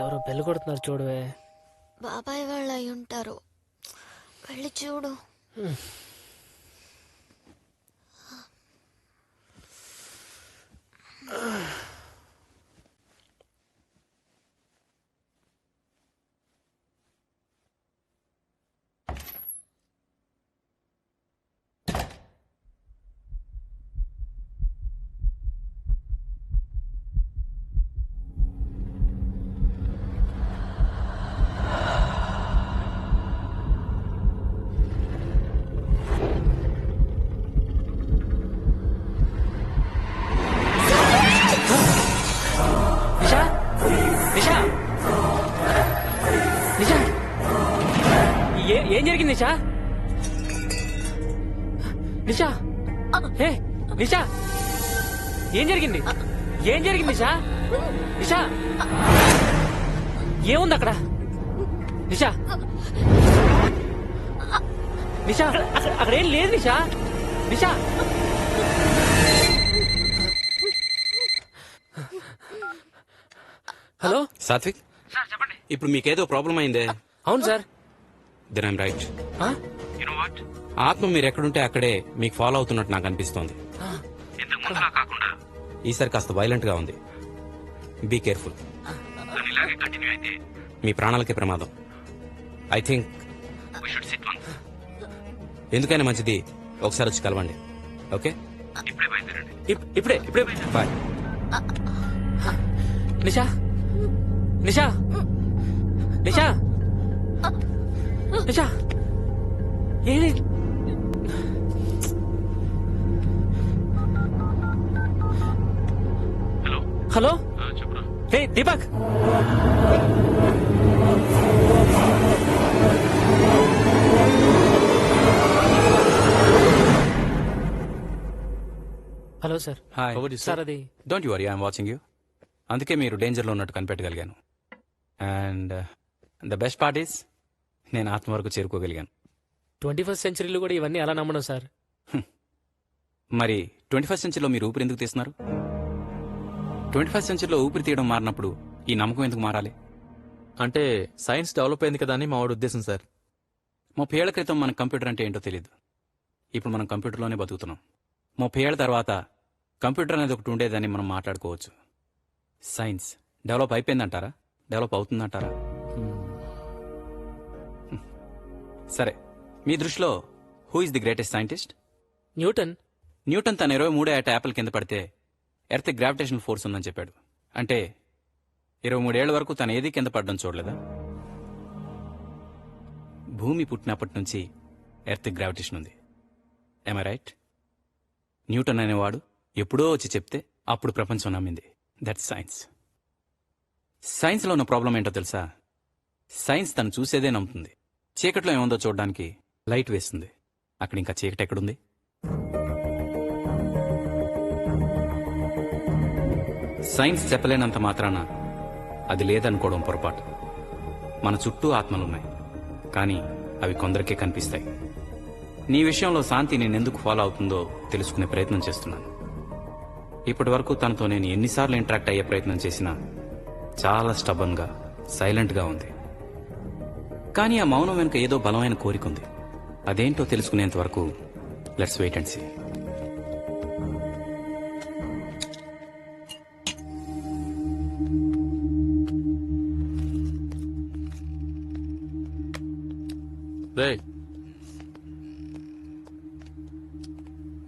ఎవరో బెల్లు కొడుతున్నారు చూడవే. బాబాయ్ వాళ్ళు అయి ఉంటారు, వెళ్ళి చూడు. ఏం జరిగింది నిషా? నిషా, హే నిషా, ఏం జరిగింది? ఏం జరిగింది నిషా? నిషా, ఏముంది అక్కడ? నిషా, నిషా, అక్కడ ఏం లేదు నిషా. నిషా, హలో సాత్విక్ ఇప్పుడు మీకేదో ప్రాబ్లం అయిందే. అవును సార్. Then I'm right. ఆత్మ మీరు ఎక్కడుంటే అక్కడే మీకు ఫాలో అవుతున్నట్టు నాకు అనిపిస్తోంది. ఈసారి కాస్త వైలెంట్ గా ఉంది. Be careful. మీ ప్రాణాలకే ప్రమాదం. ఐ థింక్ ఎందుకైనా మంచిది ఒకసారి వచ్చి కలవండి. ఓకే, ఇప్పుడే ఇప్పుడే బాయ్. నిషా నిషా నిషా నిషా ఏంటి? Hello hey Deepak. Hello sir. Hi sir అది don't you worry, I'm watching you. అందుకే మీరు డేంజర్లో ఉన్నట్టు కనిపెట్టగలిగాను. And the best part is నేను ఆత్మ వరకు చేరుకోగలిగాను. 21st సెంచరీలో కూడా ఇవన్నీ ఎలా నమ్మడం సార్? మరి 21st సెంచరీలో మీరు ఊపిరి ఎందుకు తీస్తున్నారు? 21st సెంచరీలో ఊపిరి తీయడం మారినప్పుడు ఈ నమ్మకం ఎందుకు మారాలి? అంటే సైన్స్ డెవలప్ అయింది కదా అని మా వాడు ఉద్దేశం సార్. 30 ఏళ్ల క్రితం మన కంప్యూటర్ అంటే ఏంటో తెలియదు. ఇప్పుడు మనం కంప్యూటర్లోనే బతుకుతున్నాం. 30 ఏళ్ల తర్వాత కంప్యూటర్ అనేది ఒకటి ఉండేదని మనం మాట్లాడుకోవచ్చు. సైన్స్ డెవలప్ అయిపోయిందంటారా? డెవలప్ అవుతుందంటారా? సరే, మీ దృష్టిలో who is the greatest scientist? Newton. Newton తన 23 ఏట యాపిల్ కింద పడితే ఎర్త్ గ్రావిటేషనల్ ఫోర్స్ ఉందని చెప్పాడు. అంటే 23 ఏళ్ల వరకు తను ఏది కింద పడడం చూడలేదా? భూమి పుట్టినప్పటి నుంచి ఎర్త్ గ్రావిటేషన్ ఉంది. ఏమ రైట్? న్యూటన్ అనేవాడు ఎప్పుడో వచ్చి చెప్తే అప్పుడు ప్రపంచం నమ్మింది. That's science. సైన్స్లో ఉన్న ప్రాబ్లం ఏంటో తెలుసా? సైన్స్ తను చూసేదే నమ్ముతుంది. చీకట్లో ఏముందో చూడడానికి లైట్ వేస్తుంది. అక్కడ ఇంకా చీకటి ఎక్కడుంది? సైన్స్ చెప్పలేనంత మాత్రాన అది లేదనుకోవడం పొరపాటు. మన చుట్టూ ఆత్మలున్నాయి, కానీ అవి కొందరికే కనిపిస్తాయి. నీ విషయంలో శాంతి నేనెందుకు ఫాలో అవుతుందో తెలుసుకునే ప్రయత్నం చేస్తున్నాను. ఇప్పటి వరకు తనతో నేను ఎన్నిసార్లు ఇంటరాక్ట్ అయ్యే ప్రయత్నం చేసినా చాలా స్టబన్గా, సైలెంట్గా ఉంది. కానీ ఆ మౌనం వెనుక ఏదో బలమైన కోరిక ఉంది. అదేంటో తెలుసుకునేంత వరకు లెట్స్ వెయిట్ అండ్ సీ. రేయ్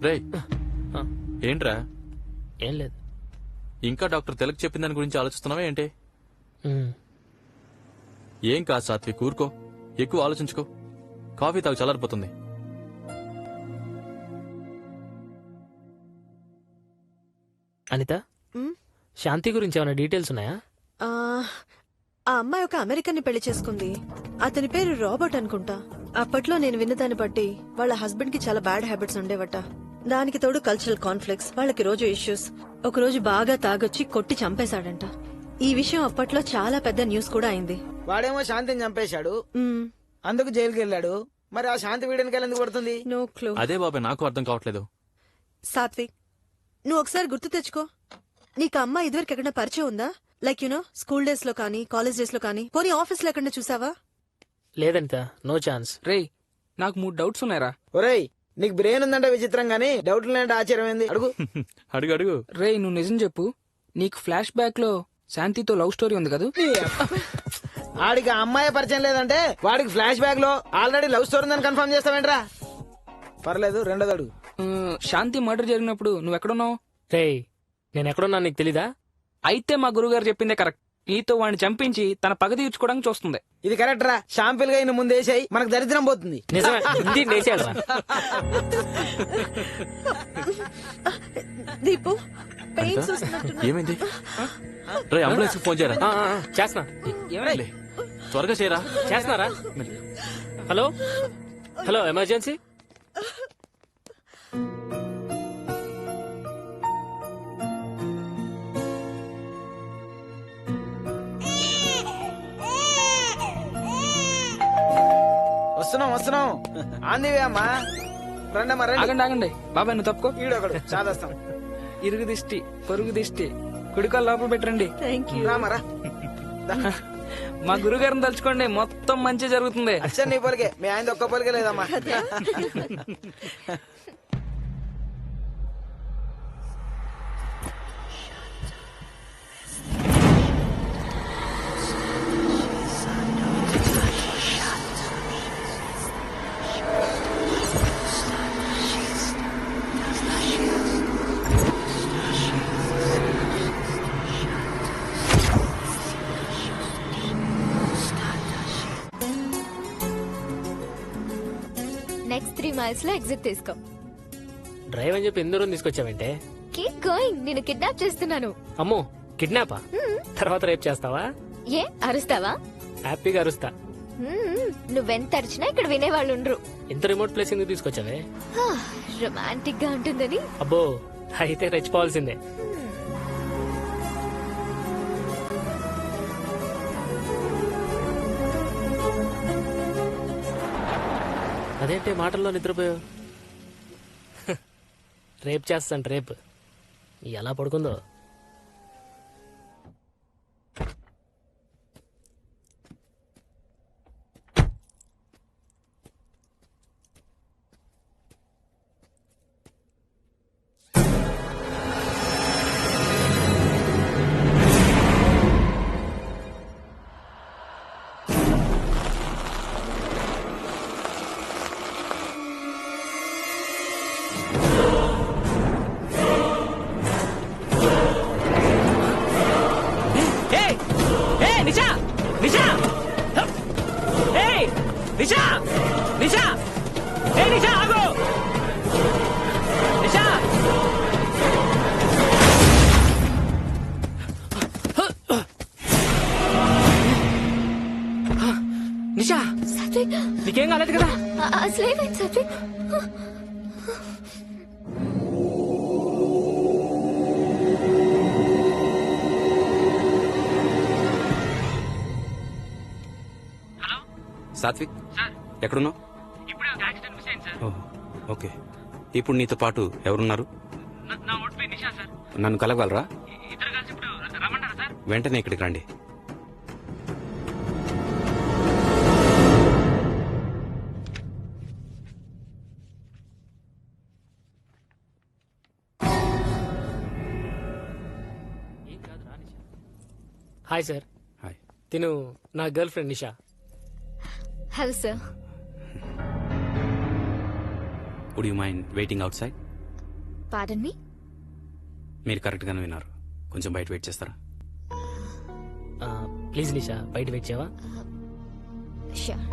రేయ్, ఏంట్రా? ఏం లేదు. ఇంకా డాక్టర్ తెలక్ చెప్పిన దాని గురించి ఆలోచిస్తున్నావా ఏంటి? ఏం కాదు సాత్విక్, ఊరుకో. ఎక్కువ ఆలోచించుకో. కాఫీ తాగు, చల్లారిపోతుంది. అనిత, శాంతి గురించి ఏమైనా డీటెయిల్స్ ఉన్నాయా? ఆ అమ్మాయి ఒక అమెరికన్ ని పెళ్లి చేసుకుంది. అతని పేరు రాబర్ట్ అనుకుంటా. అప్పట్లో నేను విన్నదాన్ని బట్టి వాళ్ళ హస్బెండ్ కి చాలా బ్యాడ్ హ్యాబిట్స్ ఉండేవట. దానికి తోడు కల్చరల్ కాన్ఫ్లిక్ట్స్, వాళ్ళకి రోజు ఇష్యూస్. ఒక రోజు బాగా తాగొచ్చి కొట్టి చంపేశాడంట. ఈ విషయం అప్పట్లో చాలా పెద్ద న్యూస్ కూడా అయింది. వాడేమో శాంతిని చంపేశాడు, అందుకు జైలుకి వెళ్ళాడు. మరి ఆ శాంతి వీడనికి ఎందుకు పడుతుంది? No clue. అదే బాబాయ్, నాకు అర్థం కావట్లేదు. సాత్విక్, నువ్వు ఒకసారి గుర్తు తెచ్చుకో. నీకు అమ్మ ఇదివరకు ఎక్కడ పరిచయం ఉందా? లైక్ యునో స్కూల్ డేస్ లో కానీ, కాలేజ్ డేస్ లో కానీ, పోనీ ఆఫీస్ లో ఎక్కడ చూసావా? లేదంట, నో ఛాన్స్. రేయ్, నాకు 3 డౌట్స్ ఉన్నాయరా. ఒరేయ్, నీకు బ్రెయిన్ ఉందంటే విచిత్రం గానీ డౌట్లు లేదంటే ఆశ్చర్యం ఏంది? అడుగు అడుగు అడుగు. రేయ్, నువ్వు నిజం చెప్పు. నీకు ఫ్లాష్ బ్యాక్ లో శాంతితో లవ్ స్టోరీ ఉంది కదా? ఆడికి ఆ అమ్మాయి పరిచయం లేదంటే వాడికి ఫ్లాష్ బ్యాక్ లో ఆల్రెడీ లవ్ స్టోరీ ఉందని కన్ఫర్మ్ చేస్తావేంట్రా? పర్లేదు, రెండోది అడుగు. శాంతి మర్డర్ జరిగినప్పుడు నువ్వు ఎక్కడున్నావు? రేయ్, నేను ఎక్కడున్నా నీకు తెలీదా? అయితే మా గురుగారు చెప్పిందే కరెక్ట్. నీతో వాడిని చంపించి తన పగ తీర్చుకోవడానికి చూస్తుంది. ఇది కరెక్ట్ రా. షాంపిల్ గా ముందు వేసాయి, మనకు దరిద్రం పోతుంది. నిజమే, ఇంటిని వేసేయాలి. దీపు, ఏమైంది? రే, అంబులెన్స్ ఫోన్ చేయరా. చేస్తున్నా. లే, త్వరగా చేయరా. చేస్తున్నారా? Hello hello, emergency. వస్తున్నాం ఆందివే అమ్మా. రండమ్మా రండి. ఆగండి ఆగండి బాబాయ్, నువ్వు తప్పుకో. ఈడొకడు చాదస్తాం. ఇరుగు దిష్టి, పొరుగు దిష్టి, కుడికాలు లోపల పెట్టండి. Thank you. రామరా. మా గురుగారిని తలుచుకోండి, మొత్తం మంచి జరుగుతుంది. అచ్చా నీ పొలికే, మీ ఆయన ఒక్క పొలికే లేదమ్మా. నెక్స్ట్ 3 miles లో ఎగ్జిట్ తీసుకో. డ్రైవ్ అని చెప్పి ఎందరూ తీసుకొచ్చావంటే? కీప్ గోయింగ్, నేను కిడ్నాప్ చేస్తున్నాను. అమ్మో, కిడ్నాపా? తర్వాత రేపు చేస్తావా? ఏ అరుస్తావా? హ్యాపీగా అరుస్తా. నువ్వెంత అరిచినా ఇక్కడ వినేవాళ్ళు ఉండరు. ఇంత రిమోట్ ప్లేస్ ఎందుకు తీసుకొచ్చావే? రొమాంటిక్ గా ఉంటుందని. అబ్బో, అయితే రెచ్చిపోవాల్సిందే. అదేంటి మాటల్లో నిద్రపోయావు? రేపు చేస్తాను, రేపు. ఎలా పడుకుందో. నిషా, నీకేం కాలేదు కదా? అసలేమైంది సాత్విక్? సాత్విక్, ఎక్కడున్నావు? ఓకే, ఇప్పుడు నీతో పాటు ఎవరున్నారు? నన్ను కలగలరా? వెంటనే ఇక్కడికి రండి. Hi sir. హాయ్. తిను నా girl friend Nisha. Hello sir. Would you mind waiting outside? Pardon me? మీరు కరెక్ట్ గానే విన్నారు. కొంచెం బయట వెయిట్ చేస్తారా? ప్లీజ్ నిషా, బయట వెయిట్ చేయవా? షూర్.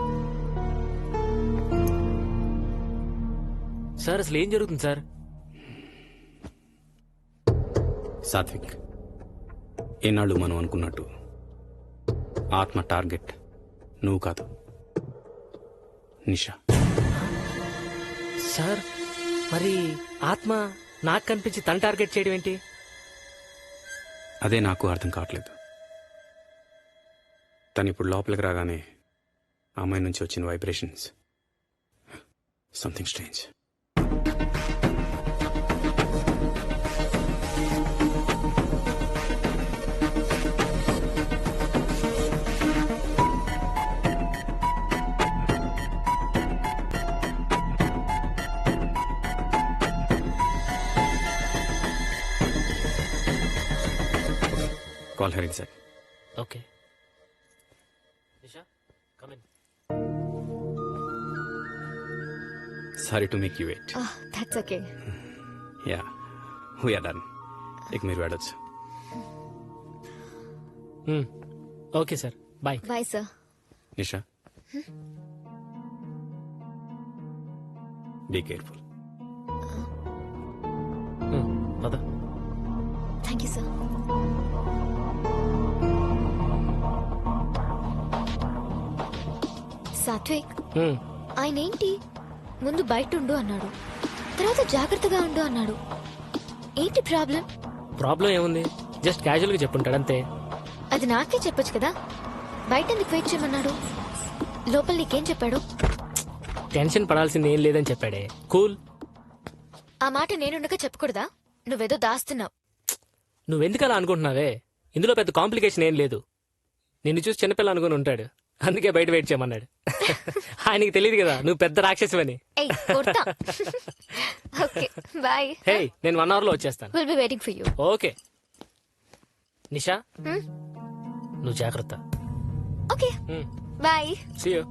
సార్, అసలు ఏం జరుగుతుంది సార్? సాత్విక్, ఏనాళ్ళు మనం అనుకున్నట్టు ఆత్మ టార్గెట్ నువ్వు కాదు, నిషా. సార్, మరి ఆత్మ నాకు కనిపించి తన టార్గెట్ చేయడం ఏంటి? అదే నాకు అర్థం కావట్లేదు. తను ఇప్పుడు లోపలికి రాగానే ఆ అమ్మాయి నుంచి వచ్చిన vibrations, something strange. Call her inside. Okay. Nisha, come in. Sorry to make you wait. Oh, that's okay. Yeah, we are done. ఇక మీరు వెళ్ళొచ్చు. Okay sir, bye. Bye sir. Nisha, be careful. పద. Thank you sir. సాత్విక్, ఆయన ఏంటి ముందు బయట ఉండు అన్నాడు, తర్వాత జాగ్రత్తగా ఉండు అన్నాడు. ఏంటి ప్రాబ్లం? ప్రాబ్లం ఏముంది, జస్ట్ క్యాజువల్ గా చెప్పుంటాడు అంతే. అది నాకే చెప్పొచ్చు కదా, బయట ఎందుకు వెయిట్ చేయమన్నాడు? లోపల నీకేం చెప్పాడు? టెన్షన్ పడాల్సింది ఏం లేదని చెప్పాడే. కూల్. ఆ మాట నేనుండగా చెప్పకూడదా? నువ్వేదో దాస్తున్నావు. నువ్వెందుకు అలా అనుకుంటున్నావే? ఇందులో పెద్ద కాంప్లికేషన్ ఏం లేదు. నిన్ను చూసి చిన్నపిల్ల అనుకుని ఉంటాడు, అందుకే బయట వెయిట్ చేయమన్నాడు. ఆయనకి తెలియదు కదా నువ్వు పెద్ద రాక్షసువని. ఏయ్ కొడతా. Okay bye. హే, నేను 1 hour లో వచ్చేస్తాను. Will be waiting for you. Okay Nisha, నువ్వు జాగ్రత్త. Okay bye. See you.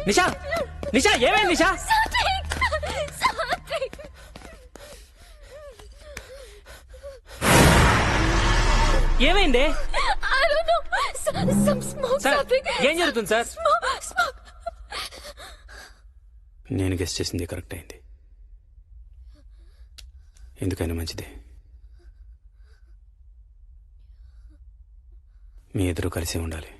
Nisha, Nisha ఏమైంది నిషా? ఏమైంది సార్? ఏం జరుగుతుంది సార్? నేను గెస్ట్ చేసింది కరెక్ట్ అయింది. ఎందుకైనా మంచిదే, మీ ఇద్దరు కలిసి ఉండాలి.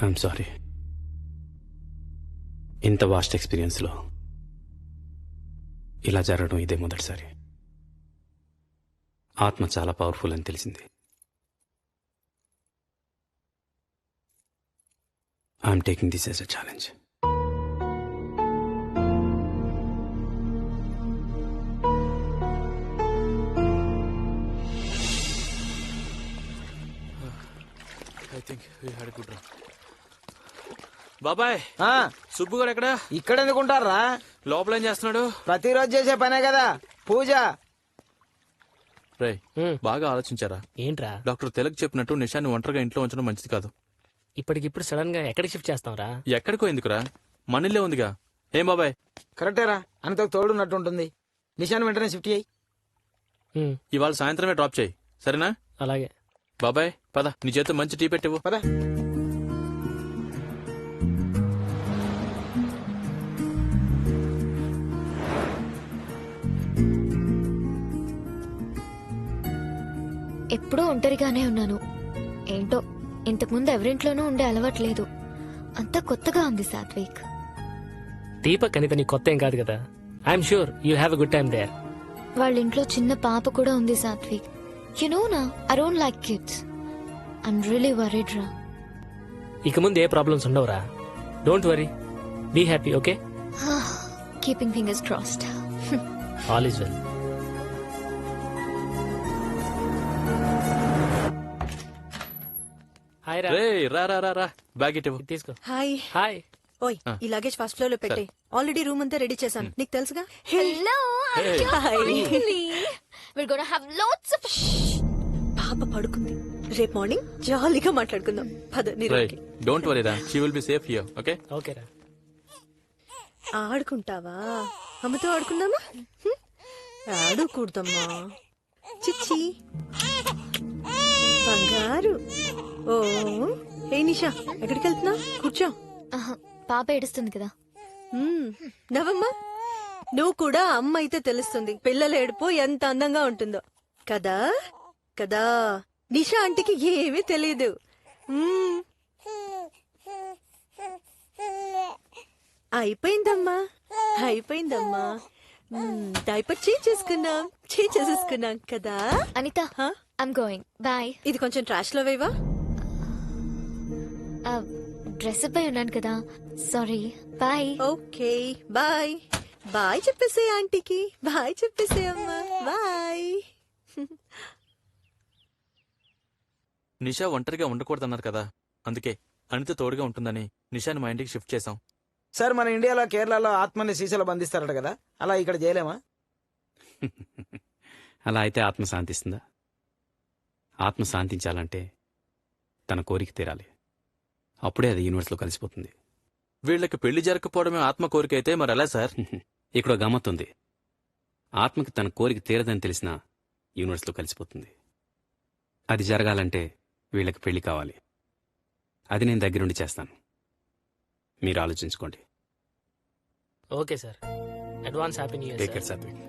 ఐఎమ్ సారీ, ఇంత వాస్ట్ ఎక్స్పీరియన్స్లో ఇలా జరగడం ఇదే మొదటిసారి. ఆత్మ చాలా పవర్ఫుల్ అని తెలిసింది. I'm taking this as a challenge. I think we had good run. బాబాయ్, సుబ్బు గారు ఎక్కడ? ఇక్కడ ఎందుకుంటారా? లోపల ఏం చేస్తున్నాడు? ప్రతిరోజు చేసే పనే కదా పూజ. రే బాగా ఆలోచించారా? ఏంట్రా? డాక్టర్ తెలక్ చెప్పినట్టు నిషాన్ని ఒంటరిగా ఇంట్లో ఉంచడం మంచిది కాదు. ఇప్పటికిప్పుడు సడన్ గా ఎక్కడికి షిఫ్ట్ చేస్తాంరా? ఎక్కడికో ఎందుకురా, మన ఇల్లే ఉందిగా. ఏం బాబాయ్? కరెక్టేరా, అంతకు తోడున్నట్టు ఉంటుంది. నిషాన్ వెంటనే షిఫ్ట్ చేయి. ఇవాళ సాయంత్రమే డ్రాప్ చేయి, సరేనా? అలాగే బాబాయ్ పద, నీ చేత మంచి టీ పెట్టివు. పద. ఎప్పుడూ ఒంటరిగానే ఉన్నాను. ఏంటో ఇంతకుముందు ఎవరింట్లోనూ ఉండే అలవాట్లేదు. అంతా కొత్తగా ఉంది సాత్విక్. దీపక్ అనిత నీ కొత్త ఏం కాదు కదా. I'm sure you have a good time there. వాళ్ళ ఇంట్లో చిన్న పాప కూడా ఉంది సాత్విక్. యు నో నా, I don't like kids. I'm really worried రా. ఇక ముందు ఏ ప్రాబ్లమ్స్ ఉండవురా. Don't worry, be happy. Okay, keeping fingers crossed. All is well. Hi రా. రా రా రా రా, బ్యాగ్ ఇటు తీసుకో. హాయ్. హాయ్. ఓయ్, ఈ లగేజ్ ఫస్ట్ ఫ్లోర్ లో పెట్టే. ఆల్రెడీ రూమ్ అంతా రెడీ చేశాను, నీకు తెలుసుగా. Hello we're going to have lots of పాప పడుకుంది, రేపు మార్నింగ్ జాలీగా మాట్లాడుకుందాం. పద నీ రూమ్కి. డోంట్ వరీ రా, she will be safe here. Okay okay రా. ఆడుకుంటావా? అమ్మతో ఆడుకుందామా? ఆడుకూడదమ్మా చిచ్చి బంగారు. ఓ ఏ నిషా, ఎక్కడికి వెళ్తున్నా? కూర్చో. పాప ఏడుస్తుంది కదా. నవ్వమ్మా. నువ్వు కూడా అమ్మ అయితే తెలుస్తుంది పిల్లల ఏడుపు ఎంత అందంగా ఉంటుందో కదా కదా. నిషా ఆంటీకి ఏమీ తెలీదు. మ్మ్. అయిపోయిందమ్మా అయిపోయిందమ్మా. డైపర్ చేంజ్ చేసేసుకున్నాం కదా. Anitha I'm going bye. ఇది కొంచెం ట్రాష్ లో వేవా. డ్రెస్ పై ఉన్నాను కదా, sorry. Bye. Okay bye. Bye చెప్పేసే ఆంటీకి. బాయ్ చెప్పేసే అమ్మా. బాయ్. నిషా ఒంటరిగా ఉండకూడదన్నారు కదా, అందుకే అనిత తోడుగా ఉంటుందని నిషాని మా ఇంటికి షిఫ్ట్ చేశాం. సార్ మన ఇండియాలో కేరళలో ఆత్మని సీసాలో బంధిస్తారట కదా, అలా ఇక్కడ చేయలేమా? అలా అయితే ఆత్మ శాంతిస్తుందా? ఆత్మ శాంతించాలంటే తన కోరిక తీరాలి. అప్పుడే అది యూనివర్స్లో కలిసిపోతుంది. వీళ్ళకి పెళ్లి జరగకపోవడమే ఆత్మ కోరిక అయితే మరి ఎలా సార్? ఇక్కడ గమ్మత్తుంది. ఆత్మకి తన కోరిక తీరదని తెలిసినా యూనివర్స్లో కలిసిపోతుంది. అది జరగాలంటే వీళ్ళకి పెళ్లి కావాలి. అది నేను దగ్గరుండి చేస్తాను. మీరు ఆలోచించుకోండి. Okay sir. Advance happy new year. Take care Satvik.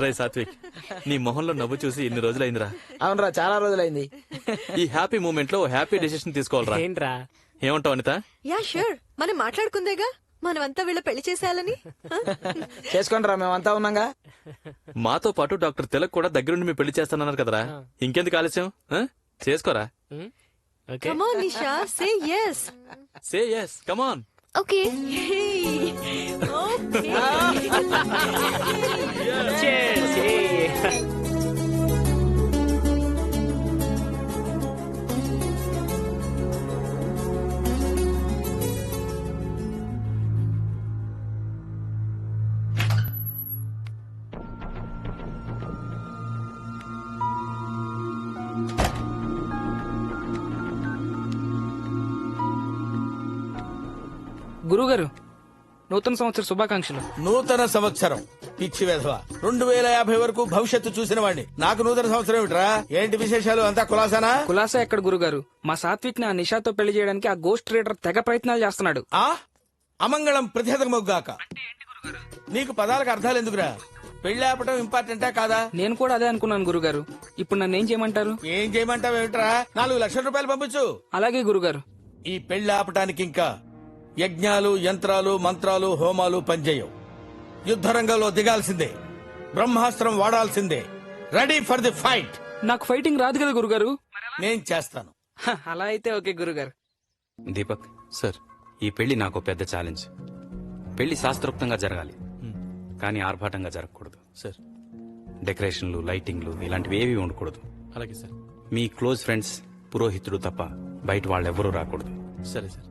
రే సాత్విక్, నీ మొహంలో నవ్వు చూసి ఇన్ని రోజులైందిరా. అవునరా, చాలా రోజులైంది. ఈ హ్యాపీ మూమెంట్ లో హ్యాపీ డెసిషన్ తీసుకోవాలరా. ఏంట్రా? ఏమంటావు అనిత? Yeah sure. మనం మాట్లాడుకుందేగా మనమంతా వీళ్ళ పెళ్లి చేసేయాలని. చేసుకోండి రా, మేమంతా ఉన్నాగా. మాతో పాటు డాక్టర్ తిలక్ కూడా దగ్గరుండి మీ పెళ్లి చేస్తానన్నారు కదరా. ఇంకెందుకు ఆలస్యం? చేసుకోరా. Come on, Nisha, say yes. Say yes, come on. Okay. Okay. Cheers. Hey. గురుగారు నూతన సంవత్సర శుభాకాంక్షలు. నూతన సంవత్సరం పిచ్చి వెధవ 2050 వరకు భవిష్యత్తు చూసిన వాడిని నాకు నూతన సంవత్సరం ఏమిట్రా? ఏంటి విశేషాలు? అంతా కులాసానా? కులాసా ఎక్కడ గురుగారు? మా సాత్విక్ ని ఆ నిషాతో పెళ్లి చేయడానికి ఆ గోస్ట్ రీడర్ తెగ ప్రయత్నాలు చేస్తున్నాడు. ఆ అమంగళం ప్రతిహతమొగ్గాక. నీకు పదాలకు అర్థాలు ఎందుకురా? పెళ్లి ఆపటం ఇంపార్టెంటా కాదా? నేను కూడా అదే అనుకున్నాను గురుగారు. ఇప్పుడు నన్ను ఏం చేయమంటారు? ఏం చేయమంటావు ఏమిట్రా? 4 లక్షల రూపాయలు పంపించు. అలాగే గురుగారు. ఈ పెళ్లి ఆపటానికి ఇంకా యజ్ఞాలు, యంత్రాలు, మంత్రాలు, హోమాలు పనిచేయవు. యుద్ధరంగంలో దిగాల్సిందే, బ్రహ్మాస్త్రం వాడాల్సిందే. Ready for the fight. నాకు ఫైటింగ్ రాదు కదా గురుగారు. నేను చేస్తాను. అలా అయితే ఓకే గురుగారు. దీపక్, సార్, ఈ పెళ్లి నాకు పెద్ద ఛాలెంజ్. పెళ్లి శాస్త్రోక్తంగా జరగాలి, కానీ ఆర్భాటంగా జరగకూడదు. సార్, డెకరేషన్లు, లైటింగ్లు ఇలాంటివి ఏవి ఉండకూడదు. అలాగే సార్. మీ క్లోజ్ ఫ్రెండ్స్, పురోహితుడు తప్ప బయట వాళ్ళెవ్వరూ రాకూడదు. సరే సార్.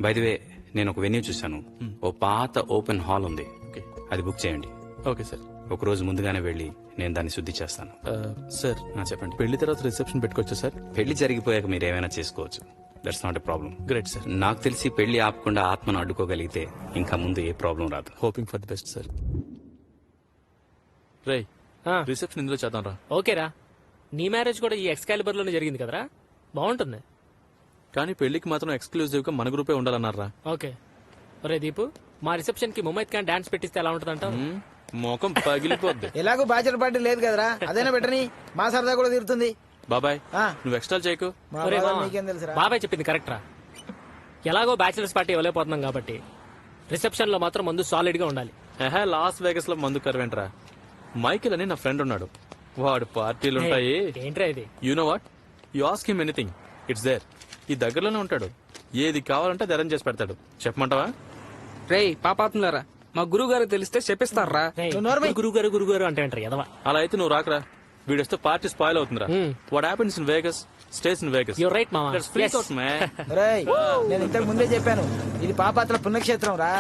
బై ది వే, నేను ఒక వెన్యూ చూశాను. ఓ పాత ఓపెన్ హాల్ ఉంది, ఓకే. అది బుక్ చేయండి. Okay sir. ఒక రోజు ముందుగానే వెళ్ళి నేను దాన్ని శుద్ధి చేస్తాను. సార్, చెప్పండి. పెళ్లి తర్వాత రిసెప్షన్ పెట్టుకోవచ్చా సార్? పెళ్లి జరిగిపోయాక మీరు ఏమైనా చేసుకోవచ్చు. That's not a problem. Great sir. నాకు తెలిసి పెళ్లి ఆపకుండా ఆత్మను అడ్డుకోగలిగితే ఇంకా ముందు ఏ ప్రాబ్లం రాదు. Hoping for the best sir. రేయ్, రిసెప్షన్ ఇందులో చేద్దాం రా. ఓకేరా, నీ మ్యారేజ్ కూడా ఈ ఎక్స్కాలిబర్ లోనే జరిగింది కదరా, బాగుంటుంది. కానీ పెళ్లికి మాత్రం ఎక్స్క్లూజివ్ గా మన గ్రూపే ఉండాలన్నారా? ఓకే. ఒరే దీపు, మా రిసెప్షన్ కి ముమైత్ ఖాన్ డాన్స్ పెట్టిస్తే ఎలా ఉంటుందంటావు? మోకం పగిలిపోద్ది. ఎలాగో బ్యాచులర్ పార్టీ లేదు కదరా, అదేనా బెటర్ని. మా సరదా కూడా తీరుతుంది. బాబాయ్, నువ్వు ఎక్స్ట్రా చేయకు. మా ఒరే బాధ మామ, నీకేం తెలుసురా? బాబాయ్ చెప్పింది కరెక్ట్ రా. ఎలాగో బ్యాచిలర్స్ పార్టీ ఇవ్వలేకపోతున్నాం కాబట్టి రిసెప్షన్ లో మాత్రం మందు సాలిడ్ గా ఉండాలి. లాస్ వేగస్ లో మందు కరవేంట్రా. మైకిల్ అని నా ఫ్రెండ్ ఉన్నాడు, వాడు పార్టీలు ఉంటాయి. ఏంట్రా ఇది? You know what, you ask him anything, it's there. ఈ దగ్గరలోనే ఉంటాడు, ఏది కావాలంటే అది అరేంజ్ చేసి పెడతాడు. చెప్పమంటావా? రేయ్ పాపాత్ములారా, మా గురువు గారు తెలిస్తే చెప్పిస్తారా? గురుగారు అంటే అంటారు ఎదవా. అలా అయితే నువ్వు రాకరా, వీడొస్తే పార్టీ స్పాయిల్ అవుతుందిరా. What happens in Vegas stays in Vegas. You're right, మామ. Yes. రేయ్, నేను ఇంతకు ముందే చెప్పాను, ఇది పాపాత్ర పుణ్యక్షేత్రం రా.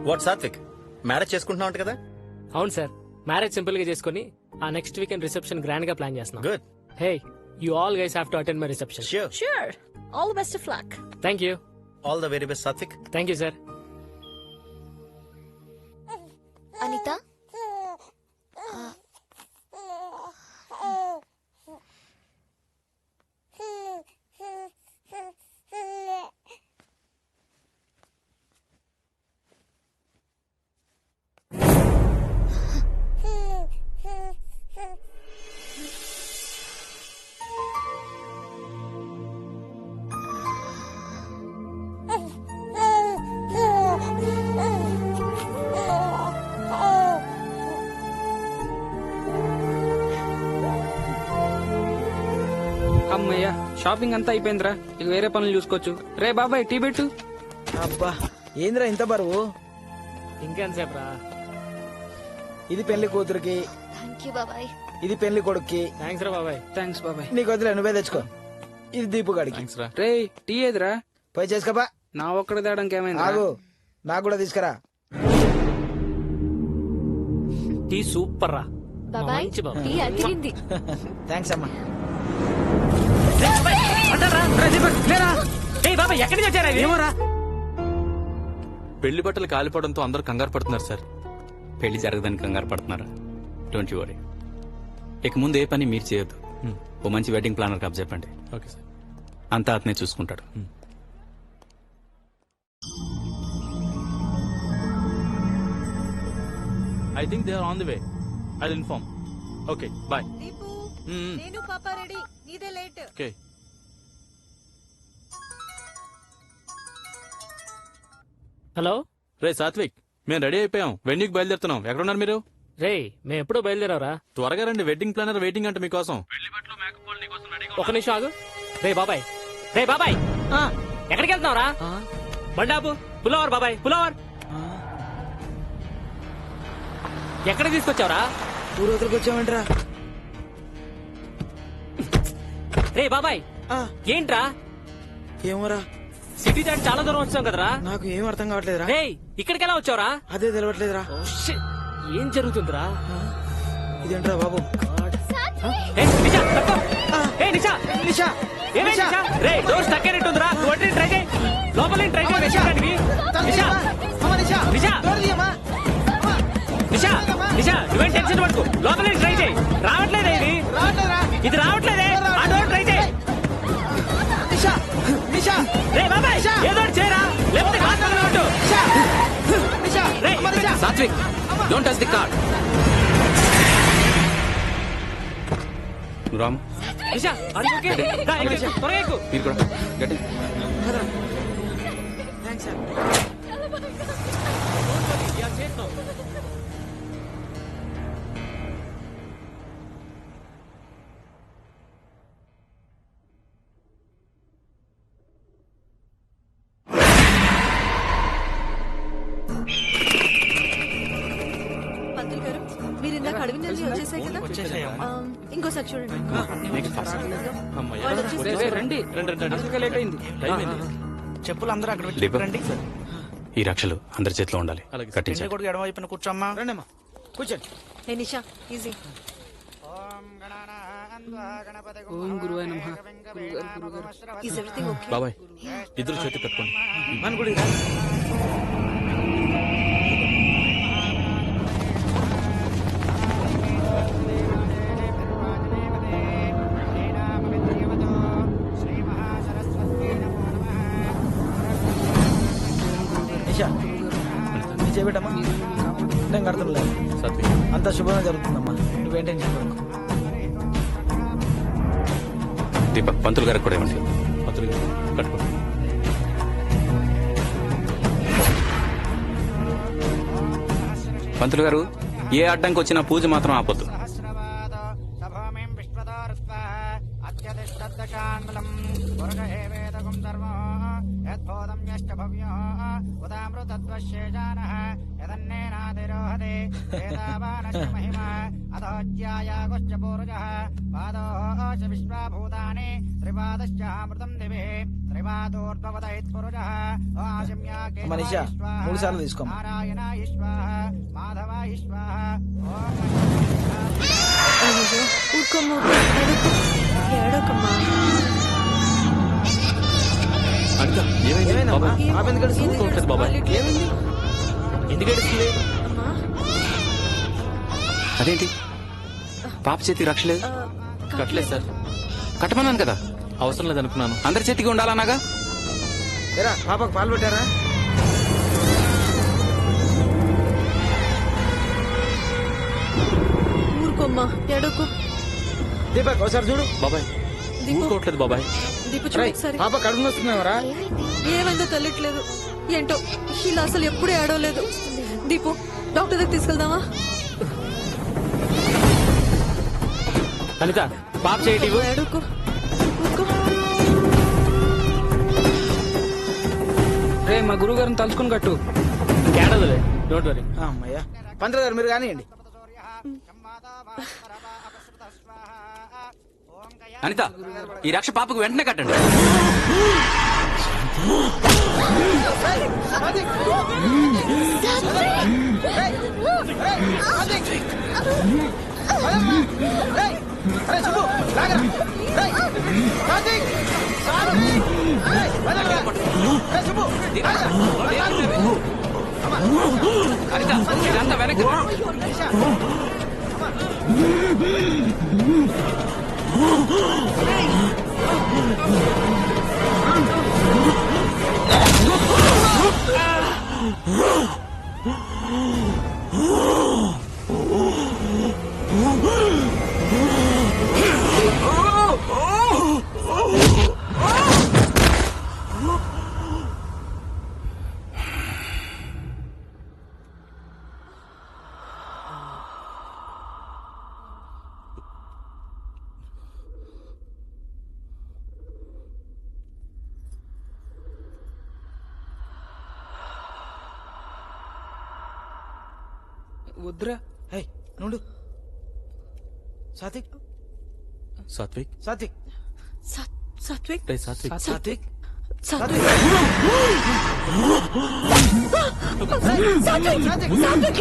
వాట్ సాత్విక్, మ్యారేజ్ చేసుకుంటున్నావు కదా? అవును సార్, మ్యారేజ్ సింపుల్ గా చేసుకుని ఆ నెక్స్ట్ వీకెండ్ రిసెప్షన్ గ్రాండ్ గా ప్లాన్ చేస్తున్నాం. Good. Hey, you all guys have to attend my reception. Sure. All the best of luck. Thank you. All the very best Satvik. Thank you sir. Anitha, అమ్మయ్యా, shopping అంతా అయిపోయిందిరా, ఇక వేరే పనులు చూసుకోవచ్చు. రే బాబాయ్, టీ పెట్టు. అబ్బా, ఏంద్రా ఇంత బరువు? ఇంకెంతసేపు రా? ఇది పెళ్లి కూతురికి, థ్యాంక్ యూ బాబాయ్. ఇది పెళ్లి కొడుక్కి. థ్యాంక్స్ రా బాబాయ్. థ్యాంక్స్ బాబాయ్. నీకు వదిలే, నువ్వే తెచ్చుకో. ఇది దీపు గడికి. రే టీ ఏదిరా? పోయి చేసుకోపా. నా ఒక్కడి తేడానికి ఏమైంది? ఆగు, నాకు కూడా తీసుకురా. టీ సూపర్ రా బాబాయ్, మంచి బాబాయ్. టీ అదిరింది. థ్యాంక్స్ అమ్మా. ఎక్కడికి వచ్చారా? పెళ్లి బట్టలు కాలిపోవడంతో అందరూ కంగారు పడుతున్నారు సార్. పెళ్లి జరగదని కంగారు పడుతున్నారా? Don't worry. ఇక ముందు ఏ పని మీరు చేయొద్దు. ఓ మంచి వెడ్డింగ్ ప్లానర్ కప్ చెప్పండి. Okay sir. అంతా అతనే చూసుకుంటాడు. I think they are on the way. I will inform. Okay, bye. Deepu, నేను పాప రెడీ, నీదే లేట్. ఓకే. హలో. రే సాత్విక్, మేము రెడీ అయిపోయాం, వెన్యూకి బయలుదేరుతున్నాం. ఎక్కడున్నారు మీరు? రే, మేము ఎప్పుడో బయలుదేరావరా? త్వరగా రండి, వెడ్డింగ్ ప్లానర్ వెయిటింగ్ అంటే మీకోసం. ఒక నిమిషం ఆగు. రే బాబాయ్, రే బాబాయ్, ఎక్కడికి వెళ్తున్నావురా? బండాపు, పులవర్ బాబాయ్, పులవర్. ఎక్కడికి తీసుకొచ్చావురా? ఊరోతలకు వచ్చామంటరా. రే బాబాయ్, ఏంట్రా? ఏమోరా, సిటీ దాటి చాలా దూరం వచ్చాం కదరా. నాకు ఏం అర్థం కావట్లేదురా. రే, ఇక్కడికి ఎలా వచ్చావురా? అదే తెలవట్లేదురా. ఏం జరుగుతుందిరా? ఇదేంట్రా బాబు? నిషా, నిషా, నిషా ఏమైంది నిషా? రే డోర్ స్టక్ అయినట్టుందిరా. నువ్వు అటు ట్రై చేయి. లోపల ట్రై చేయి వెతకడానికి. నిషా నిషా నిషా నిషా నువ్వేం టెన్షన్ పడుకో. లోపల ట్రై చేయి. రావట్లేదే ఇది రావట్లేదే. ఆ డోర్ ట్రై చేయి. రే బాబాయ్ ఏదో ఒకటి చేయరా, లేకపోతే హాస్పిటల్ ఉంటు. Satvik don't touch the car. Ram Nisha అది ఓకే. రా, ఎక్కు, త్వరగా ఎక్కు. మీరు కూడా గట్టి. పంతులు గారు మీరు ఇందాక అడవి నుంచి వచ్చేసాయి కదా. ఇంకోసారి చూడండి. వాళ్ళు వచ్చేసారు. రండి లేట్ అయింది. చెప్పులు అందరూ అక్కడ దీపక్, రండి. ఈ రక్షలు అందరి చేతిలో ఉండాలి. కట్టించండి. కూడా ఎడమవైపున కూర్చోమ్మా. రండమ్మా కూర్చోండి. ఏ నిషా ఈజీ. ఓం గురువాయ నమః. Is everything okay? బాబాయ్ ఇద్దరు చేతి కట్టుకోండి. మన గుడి నిషా నీ చేయబెట్టమ్మా. నేను కడతాను. సాత్విక్ అంత శుభంగా జరుగుతుందమ్మా, నువ్వేం టెన్షన్ పడకు. దీపక్ పంతులు గారికి కూడా ఇవ్వండి. పంతులు గారు కట్టుకోండి. పంతులు గారు ఏ అడ్డంకి వచ్చినా పూజ మాత్రం ఆపొద్దు. మనీషా 3 సార్లు తీసుకోమ్మా. ఊరుకోమ్మా, ఏడోకమ్మా. అనిత ఏమైంది బాబాయ్? పాప ఎందుకు ఏడుస్తుంది? ఊరుకోవట్లేదు బాబాయ్. ఏమైంది ఎందుకు ఏడుస్తుంది? అమ్మా? అదేంటి పాప చేతికి రక్షలేదు? కట్టలేదు సార్. కట్టమన్నాను కదా. అవసరం లేదనుకున్నాను. అందరి చేతికి ఉండాలన్నాగా. ఏరా పాపకు పాలు పెట్టారా? ఊరుకోమ్మా, ఏడోకు. దీపక్ ఒకసారి చూడు. బాబాయ్ దీపు ఊరుకోవట్లేదు బాబాయ్. దీపు చూడు ఒకసారి. పాప కడుపు వస్తున్నావరా? ఏమైందో తెలియట్లేదు. ఏంటో ఇలా అసలు ఎప్పుడూ ఏడవలేదు. దీపు డాక్టర్ దగ్గర తీసుకెళ్దామా? అనిత పాప చేయి. ఏడోకు. ఊరుకో. రే మా గురువు గారిని తలుచుకుని కట్టు. ఇంకేడదులే, డోంట్ వరీ. అమ్మయ్యా పంతులు గారు మీరు కానివ్వండి. అనిత ఈ రక్ష పాపకు వెంటనే కట్టండి. అనిత ఇదంతా వెనక్కి రా. వద్దురా. నుండు. సాత్విక్ సాత్విక్ సాత్విక్ సాత్విక్ రే సాత్విక్ సాత్విక్ సాత్విక్ సాత్విక్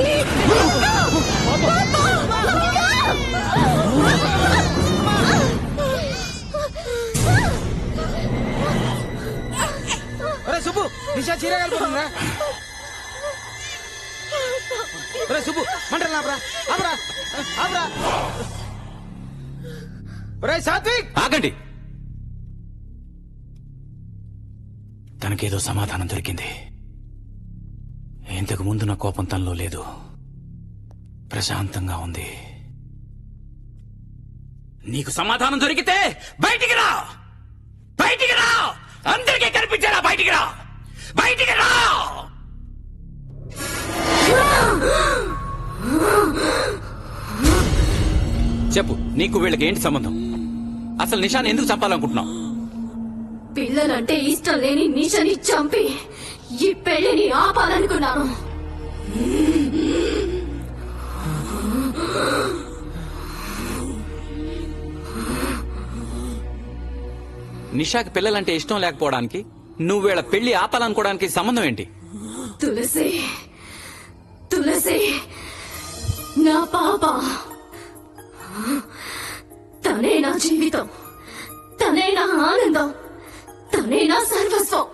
రా ఒరేయ్ సాత్విక్ ఆగండి. తనకేదో సమాధానం దొరికింది. ఇంతకు ముందు నా కోపం తనలో లేదు, ప్రశాంతంగా ఉంది. నీకు సమాధానం దొరికితే బయటికి రా, బయటికి రా, అందరికీ కనిపించేలా బయటికి రా, బయటికి రా. చెప్పు, నీకు వీళ్ళకి ఏంటి సంబంధం? అసలు నిషాని ఎందుకు చంపాలనుకుంటున్నావు? పిల్లలంటే ఇష్టం లేని నిషని చంపి ఈ పెళ్లిని ఆపాలనుకున్నాను. నిషాకి పిల్లలంటే ఇష్టం లేకపోవడానికి నువ్వు వీళ్ళ పెళ్లి ఆపాలనుకోవడానికి సంబంధం ఏంటి? తులసి, తులసి నా పాప, తనే నా జీవితం, తనే నా ఆనందం, తనే నా సర్వస్వం.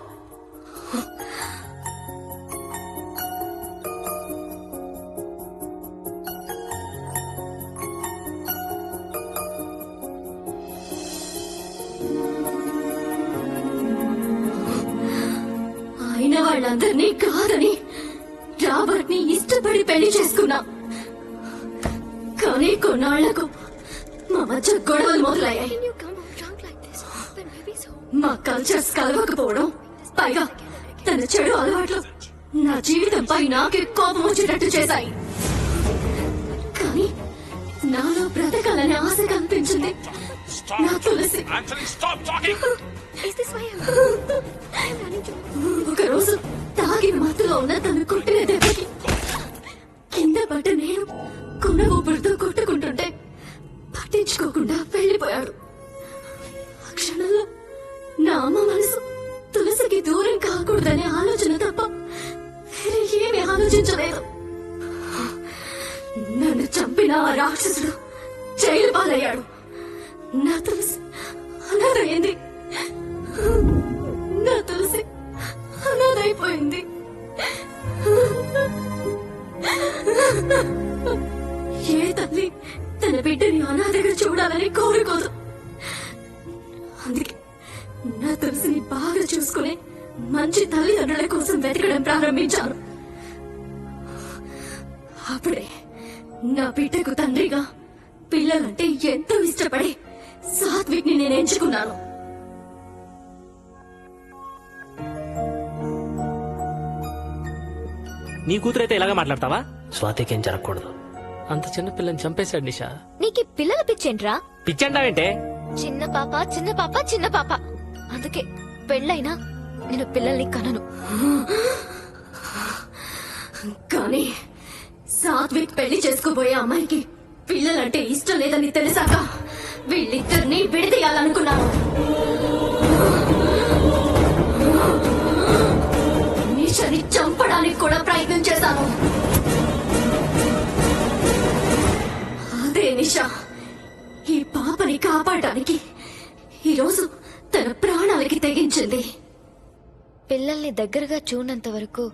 అయిన వాళ్ళందరినీ కాదని రాబర్ట్ ని ఇష్టపడి పెళ్లి చేసుకున్నా. కానీ కొన్నాళ్లకు మా మధ్య గొడవలు మొదలయ్యాయి. మా కల్చర్స్ కలవకపోవడం, పైగా తన చెడు అలవాట్లు నా జీవితంపై నాకే కోపం వచ్చేటట్టు చేశాయి. కానీ నాలో బ్రతకాలనే ఆశ కనిపించింది నా తులసి. ఒకరోజు తాగిన మత్తులో ఉన్న తను కొట్టిన దెబ్బకి కింద పడ్డ నేను కొన ఊపిరితో కొట్టుకుంటుంటే పట్టించుకోకుండా వెళ్ళిపోయాడు. ఆ క్షణంలో నా అమ్మ మనసు తులసికి దూరం కాకూడదనే ఆలోచన తప్ప వేరే ఏమీ ఆలోచించలేదు. నన్ను చంపిన ఆ రాక్షసుడు జైలు పాలయ్యాడు. నా తులసి అనాథైంది. నా తులసి అనాథైపోయింది. ఏ తల్లి తన బిడ్డని అనాథగా చూడాలని కోరుకోదు. అందుకే నా తులసిని బాగా చూసుకునే మంచి తల్లిదండ్రుల కోసం వెతకడం ప్రారంభించాను. అప్పుడే నా బిడ్డకు తండ్రిగా పిల్లలంటే ఎంతో ఇష్టపడి సాత్విక్ ని నేను ఎంచుకున్నాను. నీ కూతురైతే ఇలాగా మాట్లాడతావా? స్వాతికి ఏం జరగకూడదు. అంత చిన్న పిల్లని చంపేశాడు నిషా. నీకు పిల్లల పిచ్చేంట్రా? పిచ్చంటావేంటే? చిన్న పాప చిన్న పాప చిన్న పాప. అందుకే పెళ్ళైనా నేను పిల్లల్ని కనను. కానీ సాత్విక్ పెళ్లి చేసుకోబోయే అమ్మాయికి పిల్లలంటే ఇష్టం లేదని తెలిసాక వీళ్ళిద్దరిని విడదీయాలనుకున్నాను. నిషని చంపడానికి కూడా ప్రయత్నం చేశాను. అదే నిష ఈ పాపని కాపాడడానికి ఈరోజు తన ప్రాణాలకి తెగించింది. పిల్లల్ని దగ్గరగా చూడనంత వరకు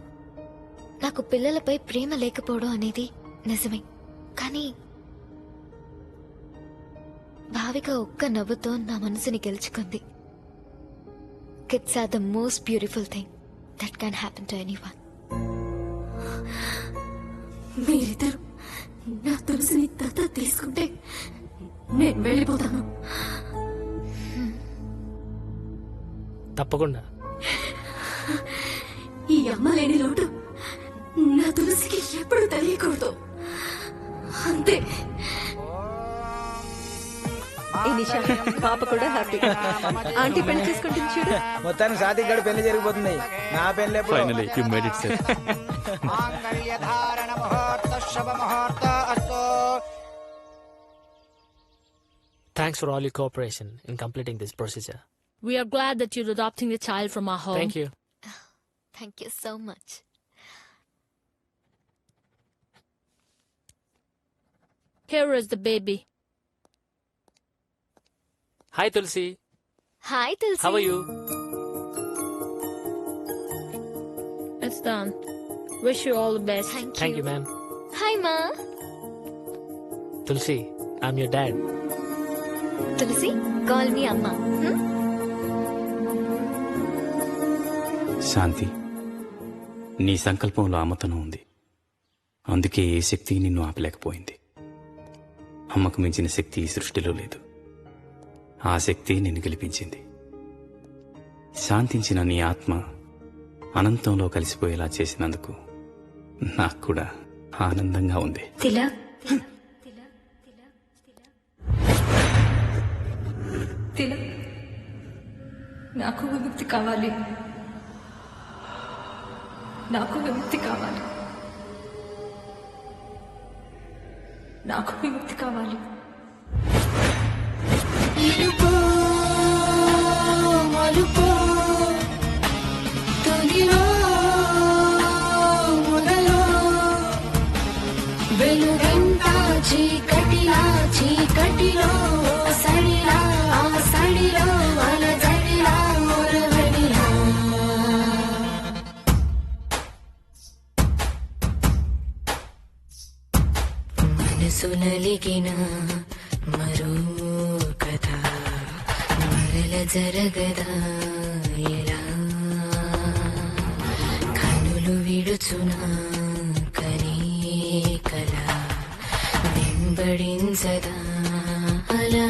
నాకు పిల్లలపై ప్రేమ లేకపోవడం అనేది నిజమే. కానీ భావిక ఒక్క నవ్వుతో నా మనసుని గెలుచుకుంది. Kids are the most beautiful thing that can happen to anyone. మీరిద్దరు నా తులసిని దత్తత తీసుకుంటే నేను వెళ్ళిపోతాను. తప్పకుండా. ఈ అమ్మ లేని లోటు నా తులసికి ఎప్పుడు తెలియకూడదు. అంతే. ఏ నిషా, పాప కూడా హ్యాపీ. ఆంటీ పెళ్లి చేసుకుంటుంది చూడు. మొత్తానికి సాత్విక్ గడి పెళ్లి జరిగిపోతుంది. నా పెళ్లి ఎప్పుడు? Finally you made it safe. Thanks for all your cooperation in completing this procedure. We are glad that you're adopting the child from our home. Thank you. Thank you so much. Here is the baby. Hi Tulsi. Hi Tulsi. How are you? It's done. Wish you all the best. Thank Thank you, ma'am. Hi ma. Tulasi I'm your dad. Tulasi call me అమ్మ. శాంతి, నీ సంకల్పంలో అమ్మతనం ఉంది. అందుకే ఏ శక్తి నిన్ను ఆపలేకపోయింది. అమ్మకు మించిన శక్తి ఈ సృష్టిలో లేదు. ఆ శక్తి నిన్ను గెలిపించింది. శాంతించిన నీ ఆత్మ అనంతంలో కలిసిపోయేలా చేసినందుకు నాకు కూడా ఆనందంగా ఉంది. తిలక్ తిలక్ నాకు విముక్తి కావాలి. నాకు విముక్తి కావాలి. నాకు విముక్తి కావాలి. ఇరుకో మలుకో తొలిలో మొదలో వెలుగంతా చీకటిలా చీకటిలో సడిలా ఆ సడిలో అలజడిలా మొరవడిలా మనసు నలిగిన మరో కథ మరల జరగదా ఎలా కనులు విడుచునా కనే కల వెంబడించదా అలా